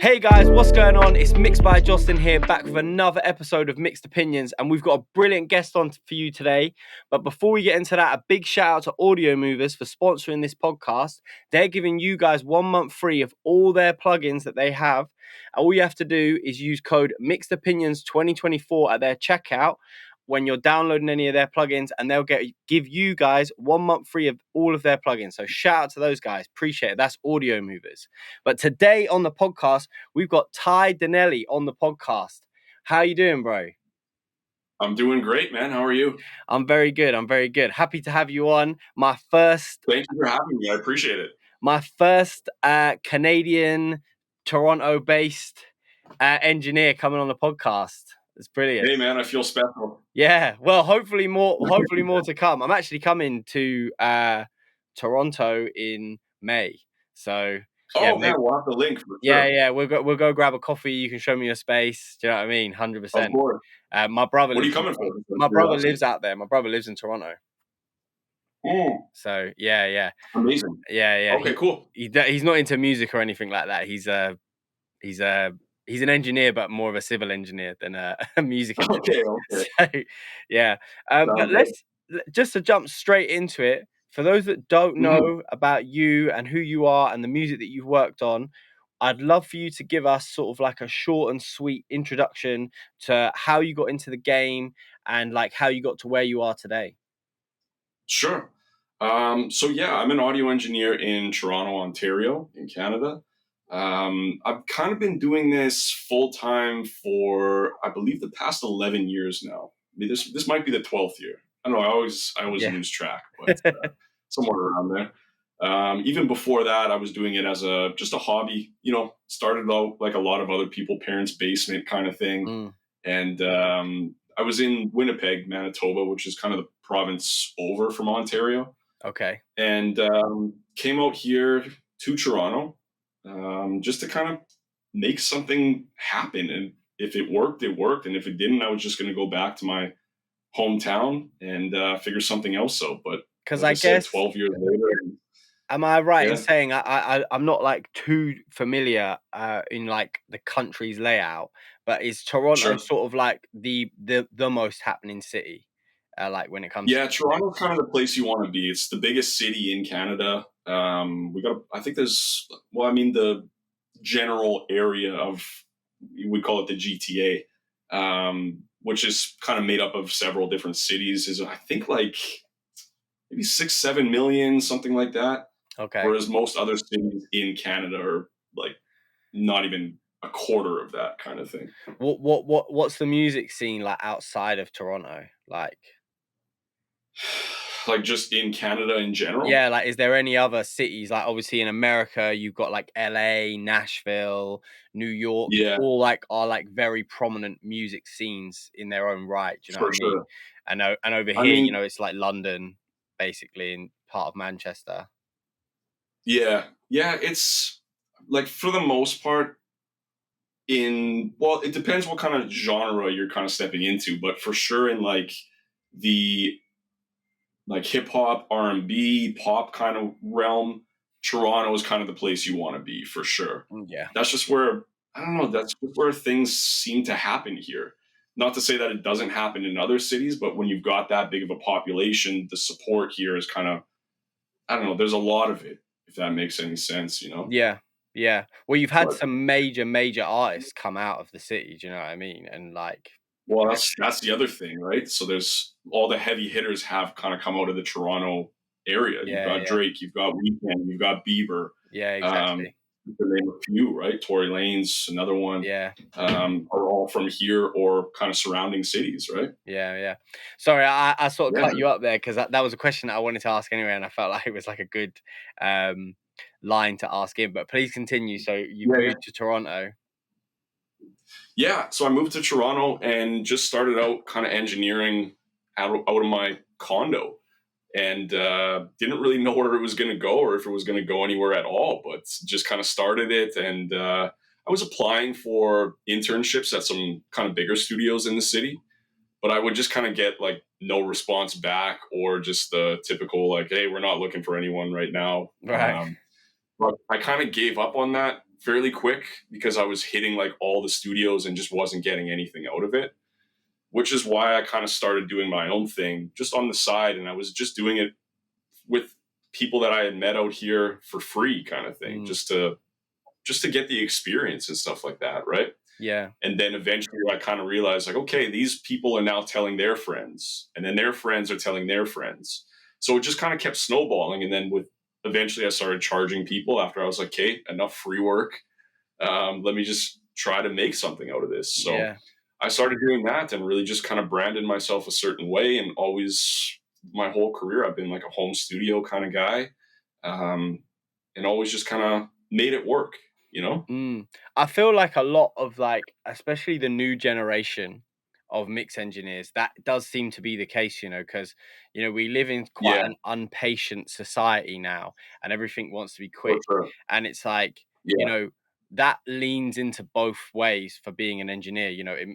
Hey guys, what's going on? It's MixedByJocelin here, back with another episode of Mixed Opinions, and we've got a brilliant guest on for you today. But before we get into that, a big shout out to Audio Movers for sponsoring this podcast. They're giving you guys 1 month free of all their plugins that they have. All you have to do is use code MixedOpinions2024 at their checkout when you're downloading any of their plugins, and they'll give you guys 1 month free of all of their plugins. So shout out to those guys. Appreciate it. That's Audio Movers. But today on the podcast, we've got Danelley on the podcast. How you doing, bro? I'm doing great, man. How are you? I'm very good. Happy to have you on. Thank you for having me. I appreciate it. My first Canadian, Toronto-based engineer coming on the podcast. It's brilliant. Hey, man, I feel special. Yeah. Well, hopefully more to come. I'm actually coming to Toronto in May. So man, we'll have the link for sure. Yeah. We'll go grab a coffee. You can show me your space. Do you know what I mean? 100%. Of course. My brother. What are you coming for? My brother lives out there. My brother lives in Toronto. So yeah. Amazing. Yeah. Okay, cool. He's not into music or anything like that. He's an engineer, but more of a civil engineer than a music engineer. Okay. So, yeah. But just to jump straight into it, for those that don't know about you and who you are and the music that you've worked on, I'd love for you to give us sort of like a short and sweet introduction to how you got into the game and like how you got to where you are today. Sure. So yeah, I'm an audio engineer in Toronto, Ontario, in Canada. I've kind of been doing this full time for, I believe, the past 11 years now. I mean, this might be the 12th year. I don't know. I always lose track, but somewhere around there. Even before that, I was doing it as just a hobby. You know, started out like a lot of other people, parents' basement kind of thing. And I was in Winnipeg, Manitoba, which is kind of the province over from Ontario. Okay. And came out here to Toronto. Just to kind of make something happen. And if it worked, it worked. And if it didn't, I was just going to go back to my hometown and figure something else out. But because I guess 12 years later. Am I right in saying I'm not like too familiar in like the country's layout, but is Toronto sort of like the most happening city? Like when it comes to Toronto's kind of the place you want to be. It's the biggest city in Canada. The general area of, we call it the GTA, which is kind of made up of several different cities, is I think like maybe 6-7 million, something like that. Okay. Whereas most other cities in Canada are like not even a quarter of that kind of thing. What's the music scene like outside of Toronto? Like just in Canada in general? Yeah, like is there any other cities? Like obviously in America, you've got like LA, Nashville, New York, all are like very prominent music scenes in their own right. Do you know what I mean? Sure. And over here, you know, it's like London, basically, in part of Manchester. Yeah, it's like for the most part it depends what kind of genre you're kind of stepping into, but for sure in like the like hip hop, R&B, pop kind of realm, Toronto is kind of the place you want to be for sure. Yeah. That's just where, I don't know, that's where things seem to happen here. Not to say that it doesn't happen in other cities, but when you've got that big of a population, the support here is kind of, I don't know, there's a lot of it, if that makes any sense, you know? Yeah. Well, you've had some major artists come out of the city, do you know what I mean? And like... Well, that's the other thing, right? So there's all the heavy hitters have kind of come out of the Toronto area. You've got Drake, you've got Weeknd, you've got Bieber. Yeah, exactly. To name a few, right? Tory Lanez, another one. Yeah. Are all from here or kind of surrounding cities, right? Yeah. Sorry, I sort of cut you up there because that was a question that I wanted to ask anyway, and I felt like it was like a good line to ask him. But please continue. So you moved to Toronto. Yeah, so I moved to Toronto and just started out kind of engineering out of my condo, and didn't really know where it was going to go or if it was going to go anywhere at all, but just kind of started it. And I was applying for internships at some kind of bigger studios in the city, but I would just kind of get like no response back, or just the typical like, hey, we're not looking for anyone right now. Right. But I kind of gave up on that fairly quick because I was hitting like all the studios and just wasn't getting anything out of it, which is why I kind of started doing my own thing just on the side. And I was just doing it with people that I had met out here for free kind of thing, Mm. just to get the experience and stuff like that, right? Yeah. And then eventually I kind of realized like, okay, these people are now telling their friends, and then their friends are telling their friends. So it just kind of kept snowballing. And then with eventually I started charging people after I was like, okay, enough free work. Let me just try to make something out of this. So Yeah. I started doing that and really just kind of branded myself a certain way. And always, my whole career, I've been like a home studio kind of guy, and always just kind of made it work, you know? Mm. I feel like a lot of like, especially the new generation of mix engineers, that does seem to be the case, because we live in quite Yeah, an impatient society now, and everything wants to be for quick. sure. And it's like, you Yeah, know, that leans into both ways for being an engineer.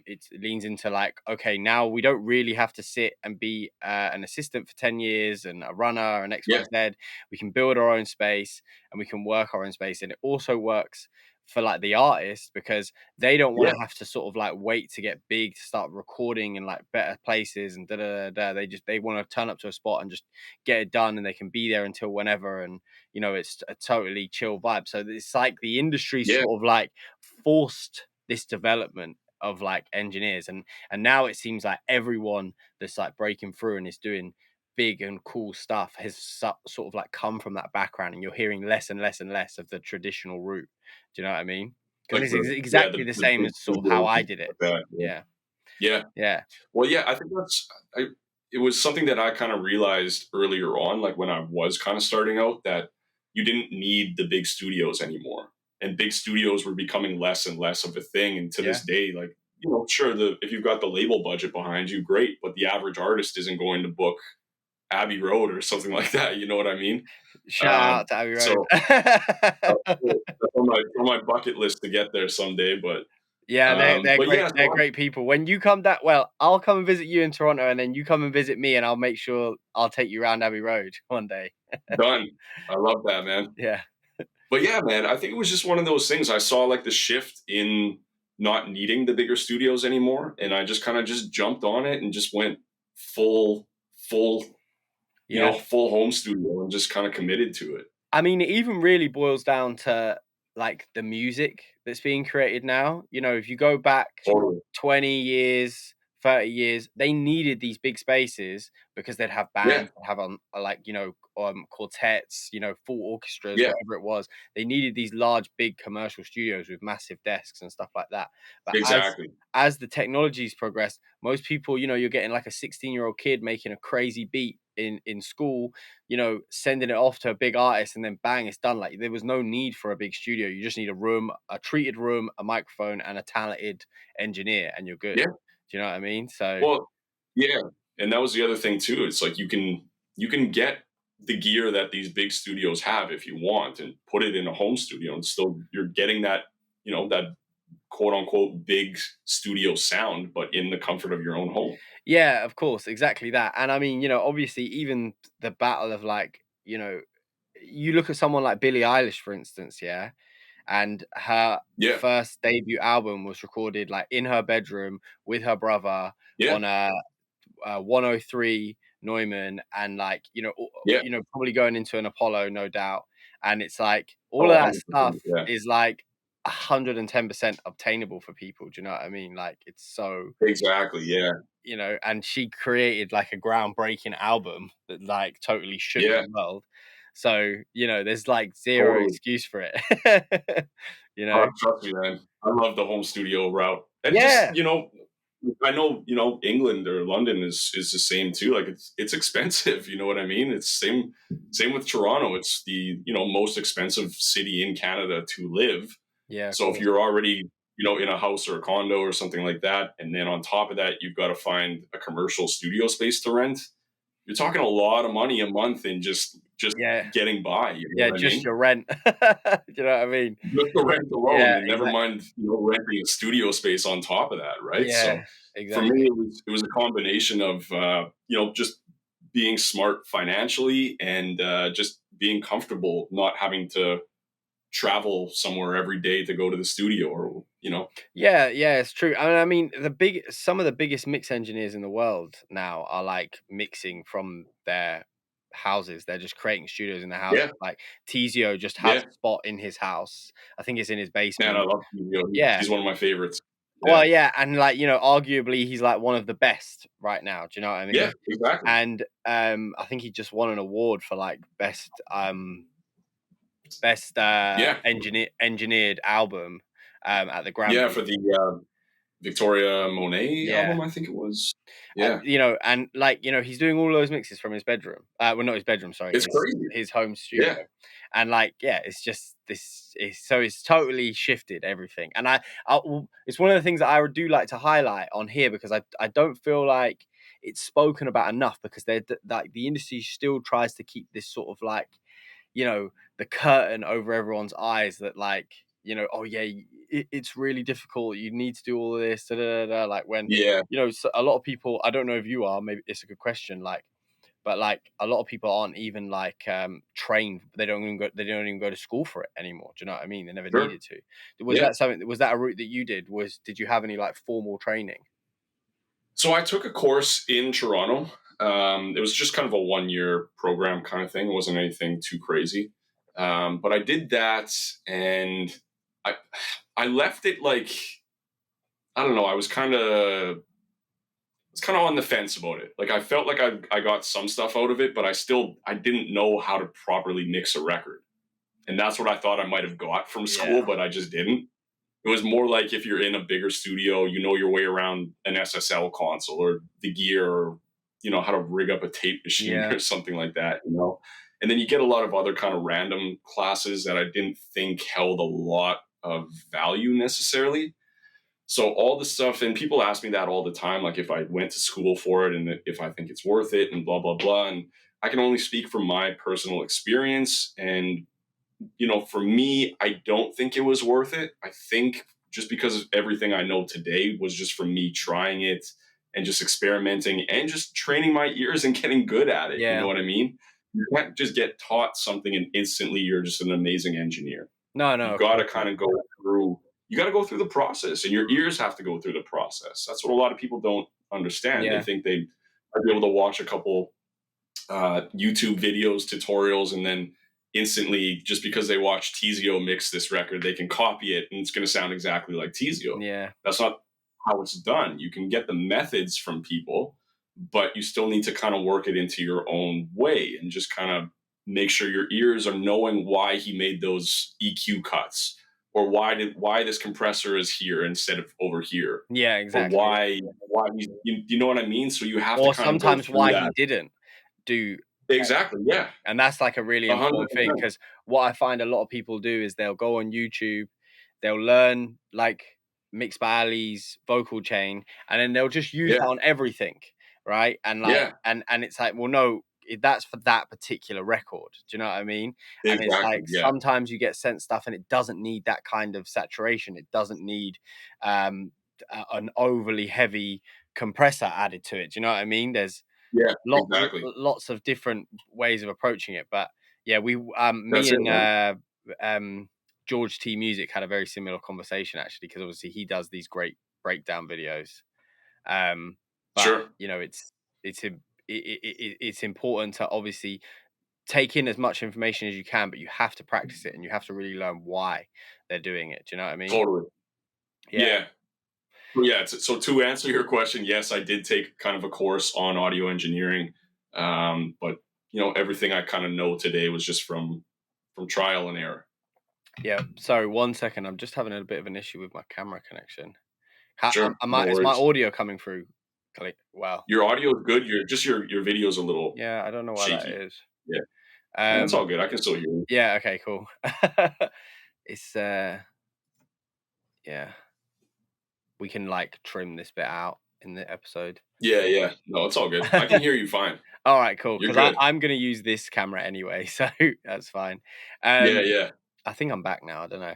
It leans into like, okay, now we don't really have to sit and be an assistant for 10 years and a runner and yeah, XYZ. We can build our own space and we can work our own space. And it also works for like the artists because they don't want yeah, to have to sort of like wait to get big to start recording in like better places and da da da da. They want to turn up to a spot and just get it done, and they can be there until whenever. And it's a totally chill vibe. So it's like the industry yeah, sort of like forced this development of like engineers, and now it seems like everyone that's like breaking through and is doing big and cool stuff has sort of like come from that background, and you're hearing less and less and less of the traditional route. Do you know what I mean? Because like it's the exactly the same big as sort of how studios I and did stuff it. like that. Yeah, Yeah, yeah. yeah, Well, yeah, I think it was something that I kind of realized earlier on, like when I was kind of starting out, that you didn't need the big studios anymore. And big studios were becoming less and less of a thing. And to yeah. this day, like, sure, if you've got the label budget behind you, great, but the average artist isn't going to book Abbey Road or something like that. You know what I mean? Shout out to Abbey Road. So that's on my bucket list to get there someday. Yeah, they're But great. yeah, They're so great people. When you come that well, I'll come and visit you in Toronto, and then you come and visit me, and I'll make sure I'll take you around Abbey Road one day. I'm done. I love that, man. Yeah, But yeah, man, I think it was just one of those things. I saw like the shift in not needing the bigger studios anymore, and I just kind of just jumped on it and just went full, yeah. full home studio and just kind of committed to it. I mean, it even really boils down to like the music that's being created now. If you go back Totally. 20 years, 30 years, they needed these big spaces because they'd have Yeah. bands, they'd have like, quartets, full orchestras, Yeah. whatever it was. They needed these large, big commercial studios with massive desks and stuff like that. But Exactly. as the technologies progress, most people, you're getting like a 16-year-old kid making a crazy beat in school, sending it off to a big artist, and then bang, it's done. Like there was no need for a big studio. You just need a room, a treated room, a microphone, and a talented engineer, and you're good. Yeah. Do you know what I mean? So Well, yeah, and that was the other thing too. It's like you can get the gear that these big studios have if you want, and put it in a home studio, and still you're getting that that quote unquote big studio sound, but in the comfort of your own home. yeah, of course, exactly that. And I mean, obviously, even the battle of like, you look at someone like Billie Eilish, for instance, yeah, and her Yeah, first debut album was recorded like in her bedroom with her brother yeah, on a 103 Neumann, and like yeah. probably going into an Apollo, no doubt. And it's like all Oh, of that stuff 100%. Yeah, is like 110% obtainable for people. Do you know what I mean? Like it's so exactly. Yeah, and she created like a groundbreaking album that like totally shook yeah. the world. So there's like zero Totally. excuse for it. you Oh, know, trust me, man. I love the home studio route, and just yeah, I know England or London is the same too. Like it's expensive. You know what I mean? It's same with Toronto. It's the most expensive city in Canada to live. yeah, of So if course, you're already in a house or a condo or something like that, and then on top of that you've got to find a commercial studio space to rent, you're talking a lot of money a month in just yeah, getting by. You know yeah, what I just mean? your rent. Do you know what I mean? Just the rent alone, Yeah, and never exactly. mind renting a studio space on top of that, right? Yeah, So for me, exactly. it was a combination of just being smart financially and just being comfortable, not having to travel somewhere every day to go to the studio, or Yeah, it's true. I mean, some of the biggest mix engineers in the world now are like mixing from their houses. They're just creating studios in their house. Yeah, Like Tizio just has yeah. a spot in his house. I think it's in his Man, I basement. love Studio. Yeah. He's one of my favorites. Well, Yeah, yeah, and like, arguably he's like one of the best right now. Do you know what I yeah, mean? exactly. And I think he just won an award for like best Yeah, engineered album at the yeah, Grammys. for the Victoria Monet Yeah. album, I think it was. Yeah, And like, he's doing all those mixes from his bedroom. Well, not his bedroom, sorry, it's crazy. his home studio. Yeah, And like, yeah, it's just it's totally shifted everything. And it's one of the things that I do like to highlight on here, because I don't feel like it's spoken about enough, because they're like, the industry still tries to keep this sort of like, the curtain over everyone's eyes, that like, oh yeah, it's really difficult, you need to do all of this, da, da, da, da. Like when, yeah, so a lot of people, I don't know if you are, maybe it's a good question, like, but like a lot of people aren't even like trained. They don't even go to school for it anymore. Do you know what I mean? They never sure. needed to. Was Yeah. that a route that you did? Did you have any like formal training? So I took a course in Toronto. It was just kind of a 1 year program kind of thing. It wasn't anything too crazy. But I did that, and I I left it like, I don't know. I was kind of on the fence about it. Like, I felt like I got some stuff out of it, but I didn't know how to properly mix a record, and that's what I thought I might have got from Yeah, school, but I just didn't. It was more like, if you're in a bigger studio, you know your way around an SSL console or the gear, or how to rig up a tape machine yeah, or something like that. And then you get a lot of other kind of random classes that I didn't think held a lot of value necessarily. So all the stuff, and people ask me that all the time, like if I went to school for it and if I think it's worth it and blah blah blah. And I can only speak from my personal experience. And for me, I don't think it was worth it. I think just because of everything I know today was just from me trying it and just experimenting and just training my ears and getting good at it. You know yeah. what I mean? You can't just get taught something and instantly you're just an amazing engineer. No, You of got to course kind not. of go through. You got to go through the process, and your ears have to go through the process. That's what a lot of people don't understand. They Yeah, think they are able to watch a couple YouTube videos, tutorials, and then instantly, just because they watch Tizio mix this record, they can copy it and it's going to sound exactly like Tizio. yeah, That's not how it's done. You can get the methods from people, but you still need to kind of work it into your own way and just kind of make sure your ears are knowing why he made those EQ cuts, or why this compressor is here instead of over here, yeah, or exactly. why you know what I mean. So you have to Or kind of go sometimes through why he that. didn't do. Exactly. Yeah. And that's like a really A hundred important thing, percent. because what I find a lot of people do is they'll go on YouTube, they'll learn like Mixed by Ali's vocal chain, and then they'll just use Yeah. that on everything, right? And like, Yeah. and it's like, well, no, that's for that particular record. Do you know what I mean? And it's Exactly. like, Yeah. sometimes you get sent stuff and it doesn't need that kind of saturation. It doesn't need um an overly heavy compressor added to it. Do you know what I mean? There's Yeah. Exactly. lots of different ways of approaching it. But yeah, me That's it, and man. George T Music had a very similar conversation, actually, because obviously he does these great breakdown videos. um but Sure. it's important to obviously take in as much information as you can, but you have to practice it and you have to really learn why they're doing it. Do you know what I mean? Totally. Yeah, Yeah. Well, yeah. So to answer your question, yes, I did take kind of a course on audio engineering, but everything I kind of know today was just from trial and error. yeah. Sorry, 1 second, I'm just having a bit of an issue with my camera connection. Sure. No Is my worries. audio coming through? Wow. Your audio is good. Your video's a little Yeah, I don't know why that shaky. is. Yeah. That's Um, all good. I can still hear you. yeah, okay, cool. It's yeah, we can like trim this bit out in the episode. Yeah. Yeah. No, it's all good. I can hear you fine. All right, cool. You're Because good. I'm gonna use this camera anyway, so that's fine. Yeah. Um, Yeah. I think I'm back now. I don't know.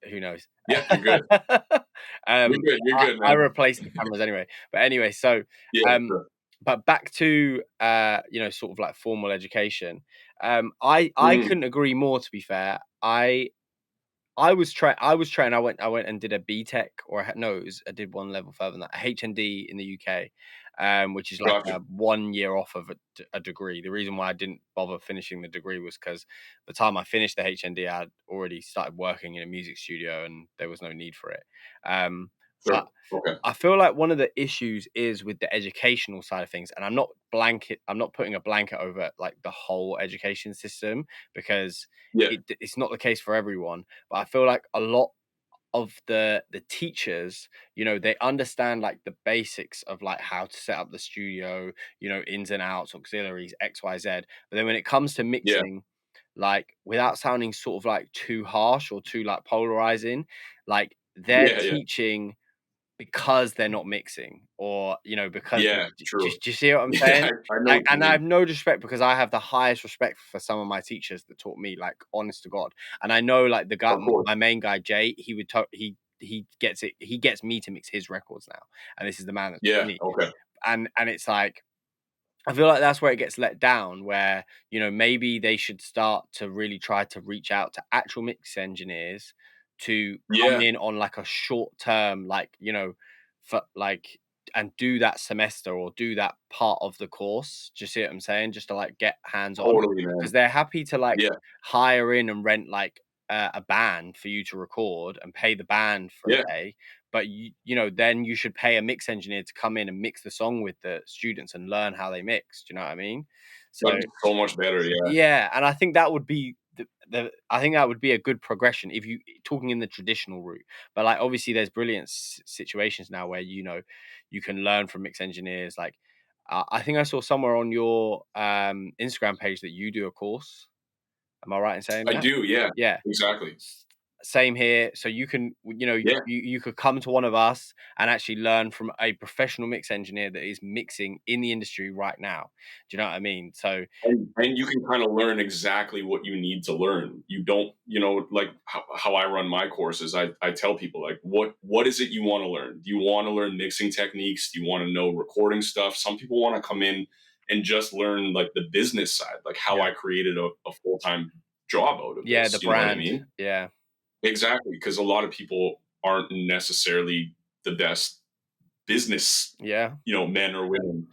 Who knows? Yeah. You're good. You're um, good. You're good, I man. replaced the cameras anyway. But anyway, so Yeah. um, Sure. but back to sort of like formal education. I Mm, couldn't agree more. To be fair, I I was trying. I went and did a BTEC, or I did one level further than that. A HND in the UK, which is like Gotcha. 1 year off of a degree. The reason why I didn't bother finishing the degree was because the time I finished the HND, I had already started working in a music studio, and there was no need for it. Um, but Sure. Okay. I feel like one of the issues is with the educational side of things, and I'm not putting a blanket over like the whole education system, because Yeah. it's not the case for everyone. But I feel like a lot of the teachers, they understand like the basics of like how to set up the studio, ins and outs, auxiliaries, XYZ. But then when it comes to Yeah. mixing, like without sounding sort of like too harsh or too like polarizing, like they're Yeah. Yeah. teaching because they're not mixing, or because Yeah. True. do you see what I'm Yeah. saying? I know Like, what you and I have mean. no disrespect, because I have the highest respect for some of my teachers that taught me, like, honest to God. And I know, like, the guy, Of course. my main guy Jay, he would he gets it, he gets me to mix his records now, and this is the man that taught Yeah. me. Okay. And it's like, I feel like that's where it gets let down, where, maybe they should start to really try to reach out to actual mix engineers to come Yeah. in on like a short term, like, for like, and do that semester or do that part of the course. Do you see what I'm saying? Just to like get hands on, Totally, because man. they're happy to like Yeah. hire in and rent like a band for you to record and pay the band for Yeah. a day. But then you should pay a mix engineer to come in and mix the song with the students and learn how they mix. Do you know what I mean? So That's so much better. Yeah. yeah, and I think that would be I think that would be a good progression if you talking in the traditional route. But like, obviously there's brilliant situations now where you can learn from mix engineers. Like, I think I saw somewhere on your Instagram page that you do a course. Am I right in saying I that? do. Yeah. Yeah. Exactly. Same here. So you can, Yeah. you could come to one of us and actually learn from a professional mix engineer that is mixing in the industry right now. Do you know what I mean? So And you can kind of learn exactly what you need to learn. You don't, like how I run my courses. I tell people, like, what is it you want to learn? Do you want to learn mixing techniques? Do you want to know recording stuff? Some people want to come in and just learn like the business side, like how yeah, I created a full-time job out of yeah, the this. You know what I brand, mean? yeah, Exactly, because a lot of people aren't necessarily the best business, yeah, men or women.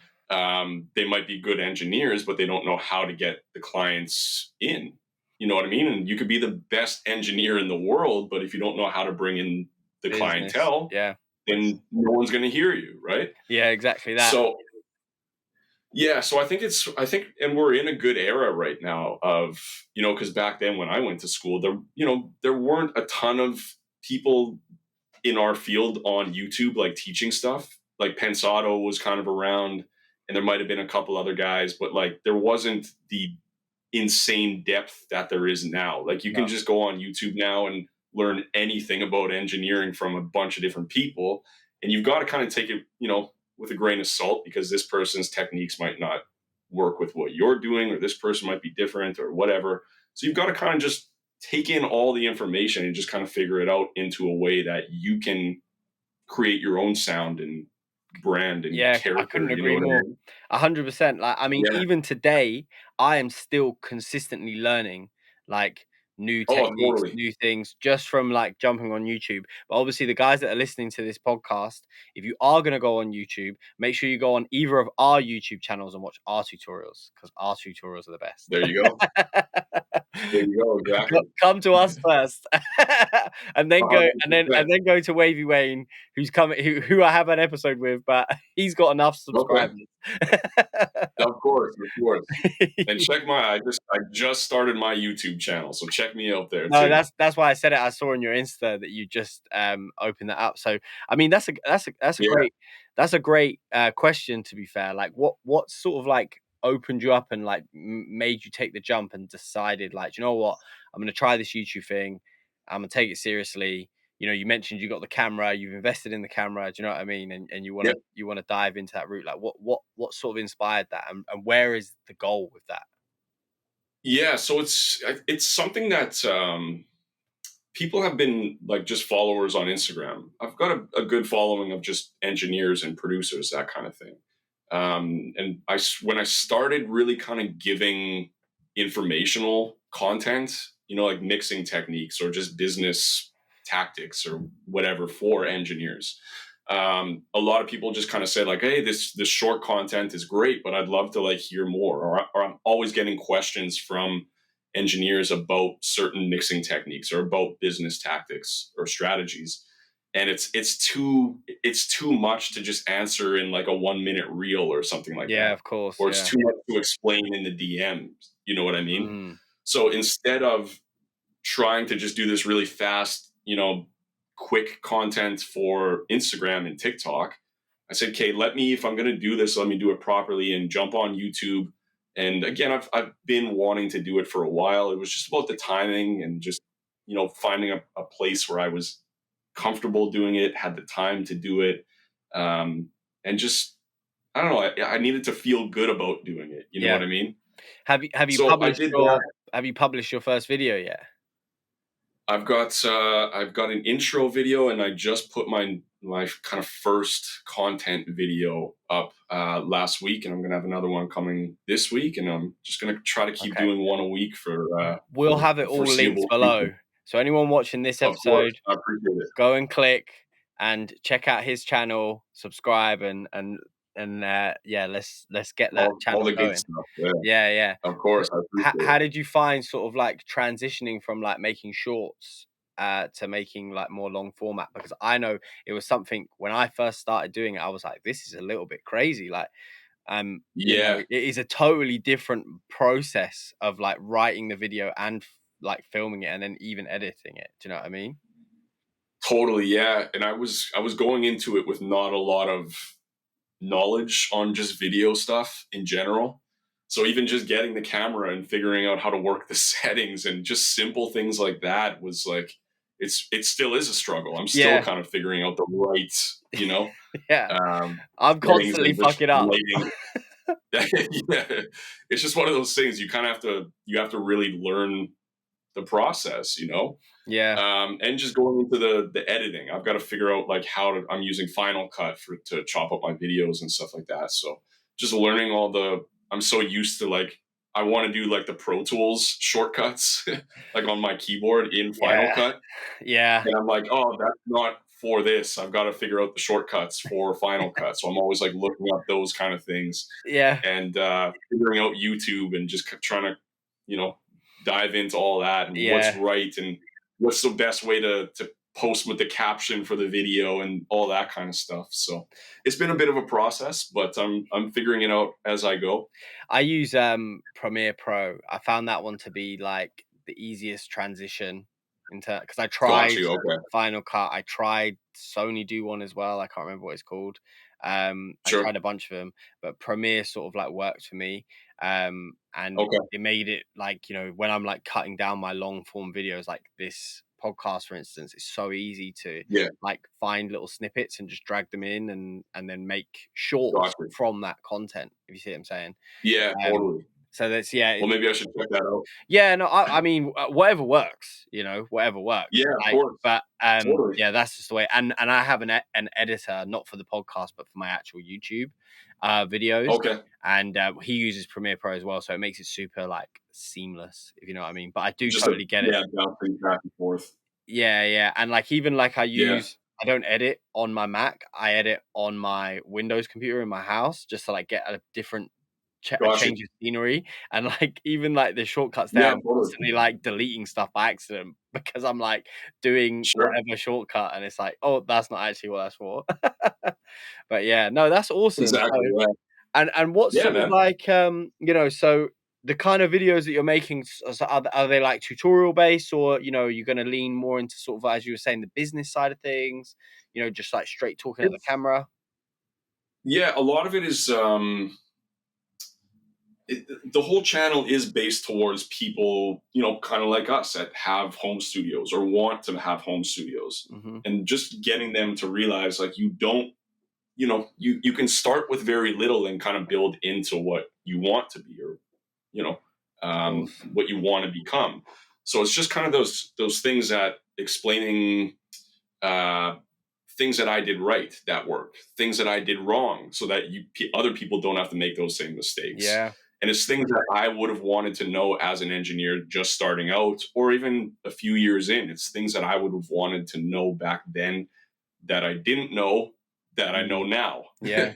They might be good engineers, but they don't know how to get the clients in. You know what I mean? And you could be the best engineer in the world, but if you don't know how to bring in the business, clientele, yeah, then no one's going to hear you, right? yeah, exactly that, So yeah, so I think, and we're in a good era right now of, because back then when I went to school, there weren't a ton of people in our field on YouTube, like teaching stuff. Like Pensato was kind of around, and there might have been a couple other guys, but like there wasn't the insane depth that there is now. Like you can no, just go on YouTube now and learn anything about engineering from a bunch of different people, and you've got to kind of take it, with a grain of salt, because this person's techniques might not work with what you're doing, or this person might be different, or whatever. So you've got to kind of just take in all the information and just kind of figure it out into a way that you can create your own sound and brand and yeah, I character. couldn't You know agree what I more, mean? 100%. Like, I mean, Yeah. even today, I am still consistently learning like new Oh, techniques, totally. new things, just from like jumping on YouTube. But obviously, the guys that are listening to this podcast, if you are going to go on YouTube, make sure you go on either of our YouTube channels and watch our tutorials, because our tutorials are the best. There you go. There you go. Exactly. Come to us first, and then go, and then 100%. go to Wavy Wayne, who's coming, who I have an episode with, but he's got enough Okay. subscribers. Of course. Of course. And I just started my YouTube channel, so check me out there No, too. that's why I said it. I saw on your Insta that you just opened that up. So I mean, Yeah. that's a great question. To be fair, like what sort of like opened you up and like made you take the jump and decided, like, you know what, I'm gonna try this YouTube thing. I'm gonna take it seriously. You mentioned you got the camera, you've invested in the camera. Do you know what I mean? And Yeah. you wanna dive into that route. Like, what sort of inspired that, and where is the goal with that? Yeah. So it's something that people have been like just followers on Instagram. I've got a good following of just engineers and producers, that kind of thing. And when I started really kind of giving informational content, like mixing techniques or just business tactics or whatever for engineers. A lot of people just kind of say like, hey, this short content is great, but I'd love to like hear more. Or I'm always getting questions from engineers about certain mixing techniques or about business tactics or strategies. And it's too much to just answer in like a 1 minute reel or something like Yeah, that. of course. Or it's Yeah. too much to explain in the DM. You know what I mean? Mm. So instead of trying to just do this really fast, quick content for Instagram and TikTok, I said, okay, if I'm going to do this, let me do it properly and jump on YouTube. And again, I've been wanting to do it for a while. It was just about the timing and just, finding a place where I was comfortable doing it, had the time to do it. And just, I don't know, I needed to feel good about doing it. You know Yeah. what I mean? Have you So I published did that. your first video yet? I've got an intro video, and I just put my kind of first content video up last week, and I'm gonna have another one coming this week, and I'm just gonna try to keep Okay. doing one a week for We'll have the it all linked foreseeable below. future. So anyone watching this Of course, episode, I appreciate it. go and click and check out his channel, subscribe, and yeah, let's get that All channel the good going. stuff. Yeah, Yeah. of course, I appreciate How it. did you find sort of like transitioning from like making shorts to making like more long format? Because I know it was something when I first started doing it, I was like, this is a little bit crazy. Like, Yeah, it is a totally different process of like writing the video and like filming it and then even editing it. Do you know what I mean? totally. Yeah, and I was going into it with not a lot of knowledge on just video stuff in general. So even just getting the camera and figuring out how to work the settings and just simple things like that was like it still is a struggle. I'm still Yeah. kind of figuring out the right, Yeah. um, I'm settings constantly and just fucking up. lighting. Yeah. It's just one of those things you kind of have to really learn the process. Yeah. And just going into the editing, I've got to figure out like I'm using Final Cut to chop up my videos and stuff like that. So just learning I'm so used to like, I want to do like the Pro Tools shortcuts, like on my keyboard in Final Yeah. Cut. Yeah. And I'm like, oh, that's not for this. I've got to figure out the shortcuts for Final Cut. So I'm always like looking up those kind of things Yeah. and figuring out YouTube and just trying to, dive into all that and what's Yeah. right and what's the best way to post with the caption for the video and all that kind of stuff. So it's been a bit of a process, but I'm figuring it out as I go. I use Premiere Pro. I found that one to be like the easiest transition into because I Got tried you. Okay. Final Cut. I tried Sony Do one as well. I can't remember what it's called. I Sure. tried a bunch of them, but Premiere sort of like worked for me. And Okay. it made it like, when I'm like cutting down my long form videos, like this podcast, for instance, it's so easy to Yeah. like find little snippets and just drag them in and then make shorts Got you. from that content, if you see what I'm saying. Yeah, totally. So that's Well, maybe I should check that out. yeah. No, I mean, whatever works, whatever works. Yeah, of Like, course. but Totally. yeah, that's just the way. And I have an editor, not for the podcast, but for my actual YouTube videos. Okay. And he uses Premiere Pro as well, so it makes it super like seamless, if you know what I mean. But I do Just totally get it. bouncing back and forth. Yeah, and like even like Yeah. I don't edit on my Mac. I edit on my Windows computer in my house just to like get a different a Got you. change of scenery. And like even like the shortcuts there, Yeah, I'm totally. constantly like deleting stuff by accident because I'm like doing Sure. whatever shortcut, and it's like, oh, that's not actually what that's for. But yeah, no, that's awesome. Exactly. So, Yeah. and what Yeah, sort of man. like so the kind of videos that you're making, so are they like tutorial based, or you're going to lean more into sort of, as you were saying, the business side of things, just like straight talking at the camera? Yeah, a lot of it is the whole channel is based towards people, kind of like us that have home studios or want to have home studios, Mm-hmm. and just getting them to realize like you don't, you can start with very little and kind of build into what you want to be, or what you want to become. So it's just kind of those things that explaining things that I did right that work, things that I did wrong, so that other people don't have to make those same mistakes. Yeah. And it's things that I would have wanted to know as an engineer just starting out, or even a few years in. It's things that I would have wanted to know back then that I didn't know that I know now. Yeah.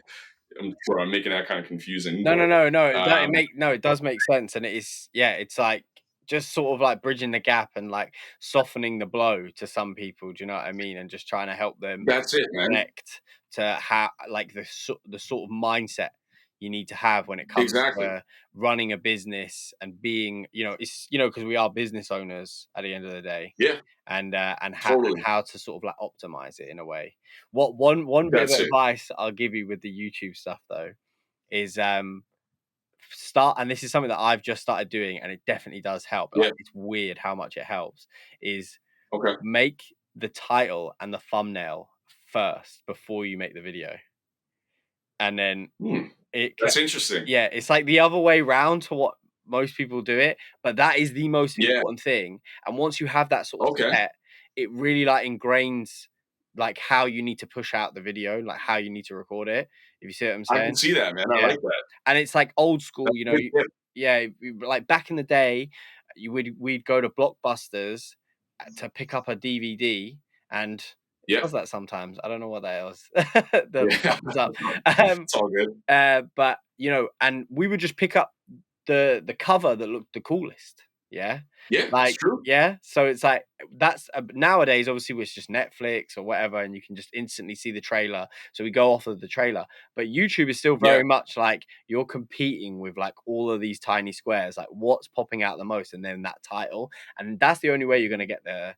I'm sure I'm making that kind of confusing, No, no, but no, no. um, It does make sense, and it is, yeah. It's like just sort of like bridging the gap and like softening the blow to some people. Do you know what I mean? And just trying to help them that's it, man. connect to how like the sort of mindset you need to have when it comes Exactly. to running a business and being, it's because we are business owners at the end of the day, Yeah, and totally. how to sort of like optimize it in a way. What one bit That's of it. advice I'll give you with the YouTube stuff though is start, and this is something that I've just started doing and it definitely does help, Yeah. like it's weird how much it helps, is Okay. make the title and the thumbnail first before you make the video, and then Hmm. it That's interesting. yeah, it's like the other way round to what most people do it, but that is the most Yeah. important thing. And once you have that sort of Okay. set, it really like ingrains like how you need to push out the video, like how you need to record it. If you see what I'm I can saying? see that, man. I Yeah. like that. And it's like old school, That's a good tip. yeah, like back in the day, we'd go to Blockbusters to pick up a DVD, and it Yeah. does that sometimes. I don't know what that is. The Yeah. buttons up. Um, It's all good. but and we would just pick up the cover that looked the coolest. Yeah. Yeah, it's Like, true. yeah. So it's like that's nowadays, obviously, it's just Netflix or whatever, and you can just instantly see the trailer. So we go off of the trailer. But YouTube is still Yeah. very much like you're competing with like all of these tiny squares, like what's popping out the most, and then that title. And that's the only way you're gonna get the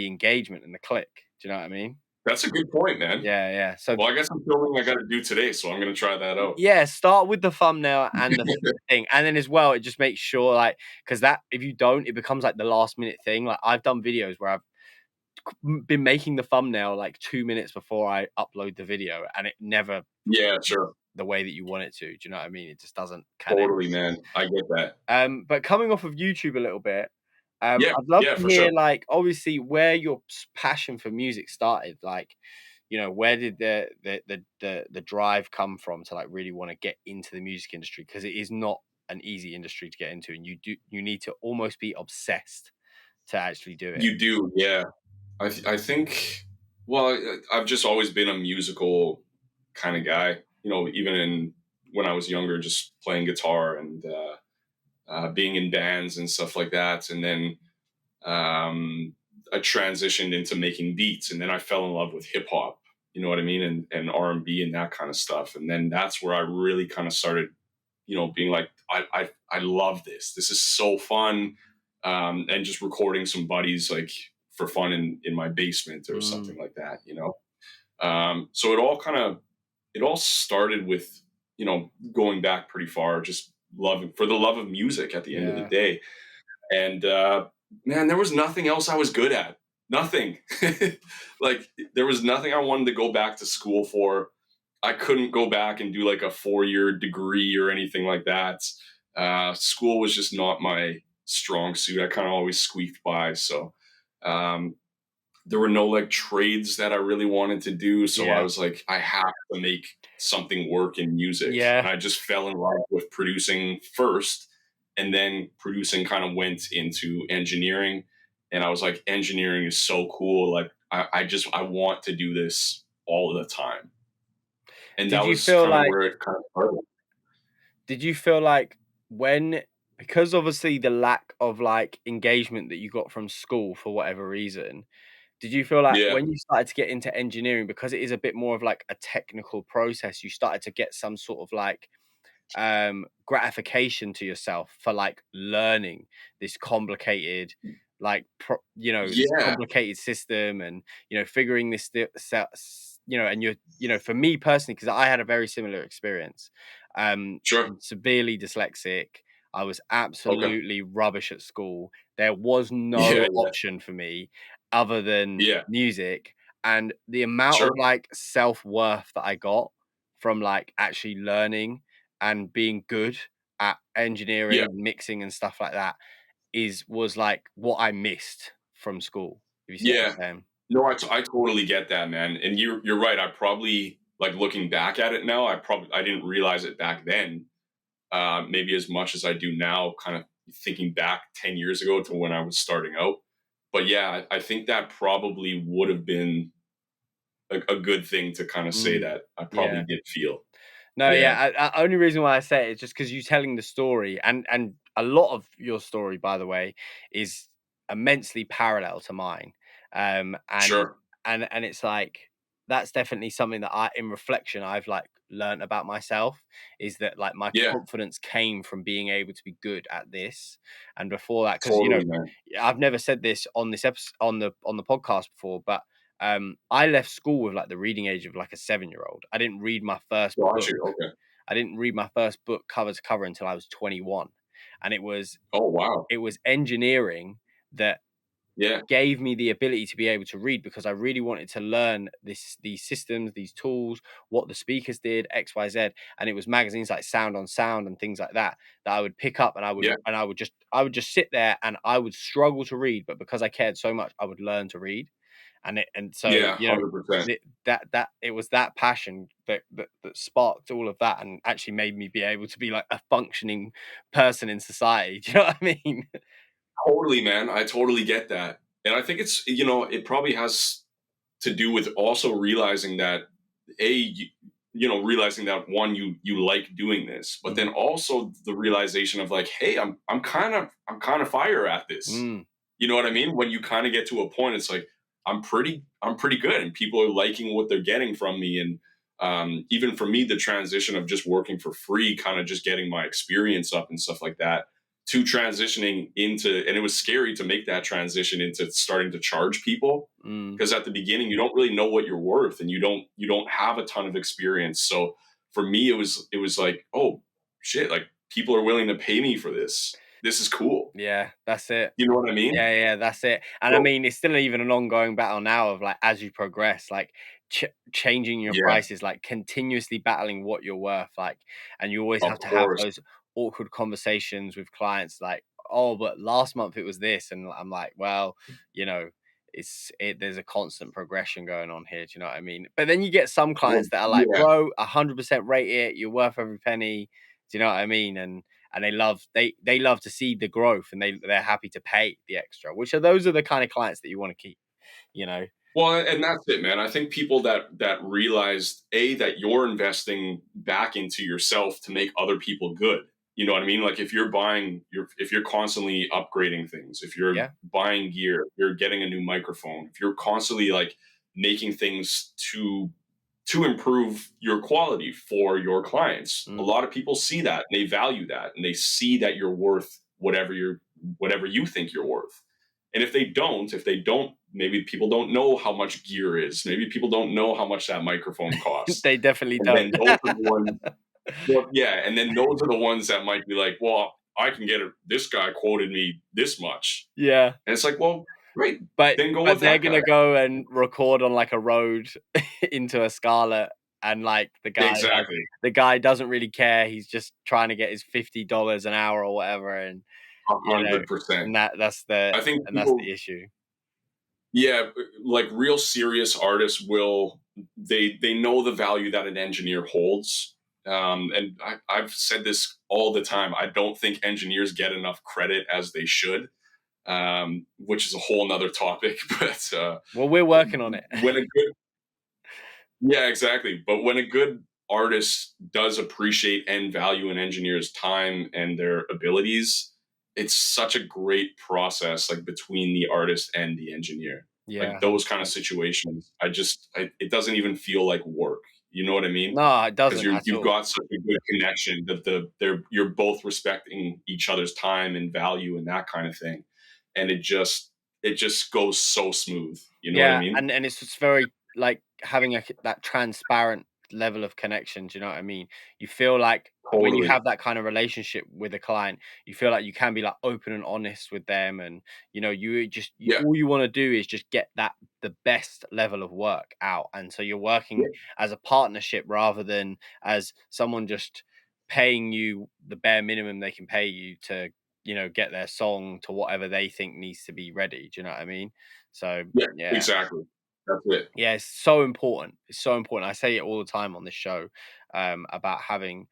engagement and the click. Do you know what I mean? That's a good point, man. Yeah, yeah. So Well, I guess I'm filming I gotta do today, so I'm gonna try that out. yeah, start with the thumbnail and the thing, and then as well, it just makes sure like because that if you don't, it becomes like the last minute thing. Like I've done videos where I've been making the thumbnail like 2 minutes before I upload the video, and it never Yeah, sure. the way that you want it to. Do you know what I mean? It just doesn't connect. Totally, man. I get that. But coming off of YouTube a little bit, Yeah, I'd love yeah, to for hear sure. like obviously where your passion for music started. Like, where did the drive come from to like really want to get into the music industry? Because it is not an easy industry to get into, and you need to almost be obsessed to actually do it. You do, yeah. I think, well, I've just always been a musical kind of guy. Even when I was younger, just playing guitar and being in bands and stuff like that. And then I transitioned into making beats, and then I fell in love with hip hop. You know what I mean, and R&B and that kind of stuff. And then that's where I really kind of started, being like, I love this. This is so fun, and just recording some buddies like for fun in my basement or Mm, something like that. So it all started with going back pretty far, just loving for the love of music at the end of the yeah, day. And man, there was nothing else I was good at. Nothing. Like there was nothing I wanted to go back to school for. I couldn't go back and do like a 4-year degree or anything like that. School was just not my strong suit. I kind of always squeaked by. So um, there were no like trades that I really wanted to do. So I yeah, was like, I have to make something work in music. yeah. And I just fell in love with producing first. And then producing kind of went into engineering. And I was like, engineering is so cool. Like I want to do this all the time. And Did that you was feel kind of like? where it kind of started. Did you feel like when because obviously the lack of like engagement that you got from school for whatever reason, did you feel like Yeah, when you started to get into engineering, because it is a bit more of like a technical process, you started to get some sort of like gratification to yourself for like learning this complicated like this yeah, complicated system, and figuring this and for me personally, because I had a very similar experience. sure. I'm severely dyslexic. I was Okay. absolutely rubbish at school. There was Yeah, no yeah, option for me other than yeah, music, and the amount of sure. like self-worth that I got from like actually learning and being good at engineering Yeah, and mixing and stuff like that was like what I missed from school. If you see what yeah. I'm saying? No, I totally get that, man. And you're right. I probably like looking back at it now. I didn't realize it back then. maybe as much as I do now, kind of thinking back 10 years ago to when I was starting out. But yeah, I think that probably would have been a good thing to kind of say Mm, that I probably yeah. did feel. No, Yeah, yeah. Only reason why I say it is just because you telling the story, and a lot of your story, by the way, is immensely parallel to mine. Um, and sure. and it's like that's definitely something that in reflection, I've like learned about myself is that like my Yeah, confidence came from being able to be good at this, and before that, because totally, man. I've never said this on this episode on the podcast before, but I left school with like the reading age of like a 7-year-old. I didn't read my first Got book. you. Okay. I didn't read my first book cover to cover until I was 21. And Oh, wow. it was engineering that Yeah, gave me the ability to be able to read because I really wanted to learn these systems, these tools, what the speakers did, XYZ. And it was magazines like Sound on Sound and things like that that I would pick up, and yeah, I would just sit there and I would struggle to read, but because I cared so much, I would learn to read. And so, yeah, 100%. that it was that passion that sparked all of that and actually made me be able to be like a functioning person in society. Do you know what I mean? Totally, man. I totally get that. And I think it's, it probably has to do with also realizing that realizing that one, you like doing this, but then Mhm. also the realization of like, hey, I'm kind of fire at this. Mm, You know what I mean? When you kind of get to a point, it's like I'm pretty good, and people are liking what they're getting from me. And even for me, the transition of just working for free, kind of just getting my experience up and stuff like that, to transitioning into, and it was scary to make that transition into starting to charge people, mm. because at the beginning you don't really know what you're worth, and you don't have a ton of experience. So for me, it was like, oh shit, like people are willing to pay me for this. This is cool. Yeah, that's it. You know what I mean? Yeah, yeah, that's it. And I So mean, it's still even an ongoing battle now of like as you progress, like changing your yeah, prices, like continuously battling what you're worth, like, and you always of have to have course. those awkward conversations with clients, like, oh, but last month it was this, and I'm like, well, you know, there's a constant progression going on here. Do you know what I mean? But then you get some Well, clients that are like, yeah, bro, 100% rate it, you're worth every penny. Do you know what I mean? And they love to see the growth, and they're happy to pay the extra, which are those are the kind of clients that you want to keep, you know. well, and that's it, man. I think people that realize, that you're investing back into yourself to make other people good. You know what I mean? Like if you're constantly upgrading things, if you're Yeah. buying gear, if you're getting a new microphone, if you're constantly like making things to improve your quality for your clients, a Mm. lot of people see that and they value that, and they see that you're worth whatever you think you're worth. And if they don't, maybe people don't know how much gear is. Maybe people don't know how much that microphone costs. They definitely And don't. then those are the ones, well, yeah, and then those are the ones that might be like, well, I can get it. This guy quoted me this much. Yeah. And it's like, well, great. But Then go but with they're that guy. gonna go and record on like a road into a Scarlet, and like Exactly. the guy doesn't really care. He's just trying to get his $50 an hour or whatever, and A you know, hundred percent. and I think that's people, the issue. yeah, like real serious artists will, they know the value that an engineer holds. And I've said this all the time. I don't think engineers get enough credit as they should, which is a whole nother topic. But Well, we're working on it. when a good, yeah, exactly. But when a good artist does appreciate and value an engineer's time and their abilities, it's such a great process, like between the artist and the engineer. Yeah, Like those kind of 100%. situations, it doesn't even feel like work. You know what I mean? No, it Because doesn't you're at you've all. got such a good connection that you're both respecting each other's time and value and that kind of thing, and it just goes so smooth. You know what I Yeah, mean? and it's just very like having that transparent level of connection. Do you know what I mean? You feel like when you Totally. have that kind of relationship with a client, you feel like you can be like open and honest with them, and Yeah. all you want to do is just get the best level of work out, and so you're working as a partnership rather than as someone just paying you the bare minimum they can pay you to get their song to whatever they think needs to be ready. Do you know what I mean? So Yeah, yeah, exactly. That's it. yeah, it's so important. It's so important. I say it all the time on this show about having,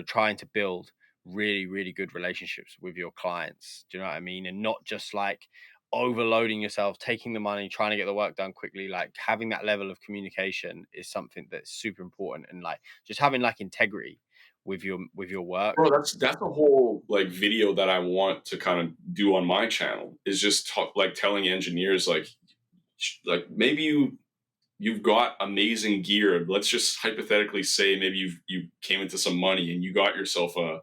trying to build. really, really good relationships with your clients. Do you know what I mean? And not just like overloading yourself, taking the money, trying to get the work done quickly. Like having that level of communication is something that's super important, and like just having like integrity with your work. Bro, that's a whole like video that I want to kind of do on my channel, is just like telling engineers like maybe you've got amazing gear. Let's just hypothetically say maybe you came into some money and you got yourself a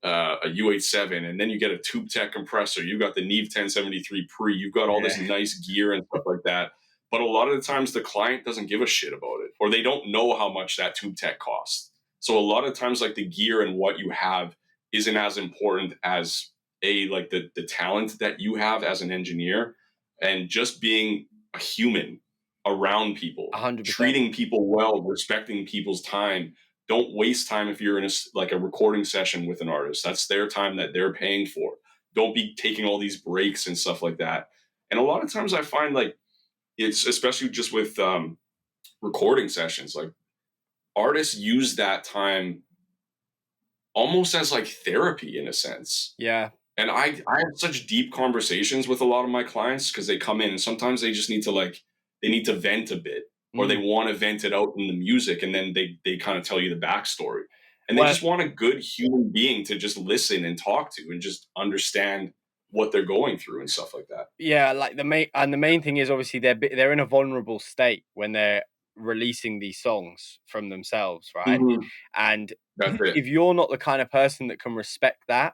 U87, and then you get a tube tech compressor. You've got the Neve 1073 pre. You've got all this Yeah, nice gear and stuff like that. But a lot of the times the client doesn't give a shit about it, or they don't know how much that tube tech costs. So a lot of times, like the gear and what you have isn't as important as like the talent that you have as an engineer, and just being a human around people, 100%. treating people well, respecting people's time. Don't waste time if you're in like a recording session with an artist. That's their time that they're paying for. Don't be taking all these breaks and stuff like that. And a lot of times I find like it's, especially just with recording sessions, like artists use that time almost as like therapy in a sense. Yeah. And I have such deep conversations with a lot of my clients, because they come in and sometimes they just need to they need to vent a bit, or they Mm. want to vent it out in the music, and then they kind of tell you the backstory. And they Well, just want a good human being to just listen and talk to and just understand what they're going through and stuff like that. yeah, like the main thing is obviously they're in a vulnerable state when they're releasing these songs from themselves, right? Mhm. And That's it. if you're not the kind of person that can respect that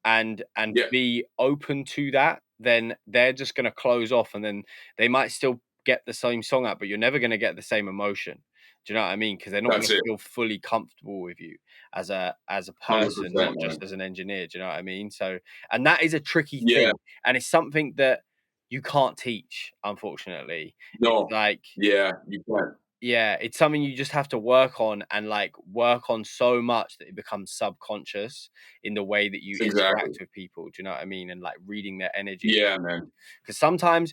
and Yeah, be open to that, then they're just going to close off, and then they might still get the same song out, but you're never going to get the same emotion. Do you know what I mean? Because they're not going that's to it. feel fully comfortable with you as a Hundred person, not percent, just man. as an engineer. Do you know what I mean? So, and that is a tricky Yeah. thing, and it's something that you can't teach, unfortunately. It's No. like, Yeah. You can. yeah, it's something you just have to work on, and like work on so much that it becomes subconscious in the way that you interact Exactly. with people. Do you know what I mean? And like reading their energy. Yeah, man. Because sometimes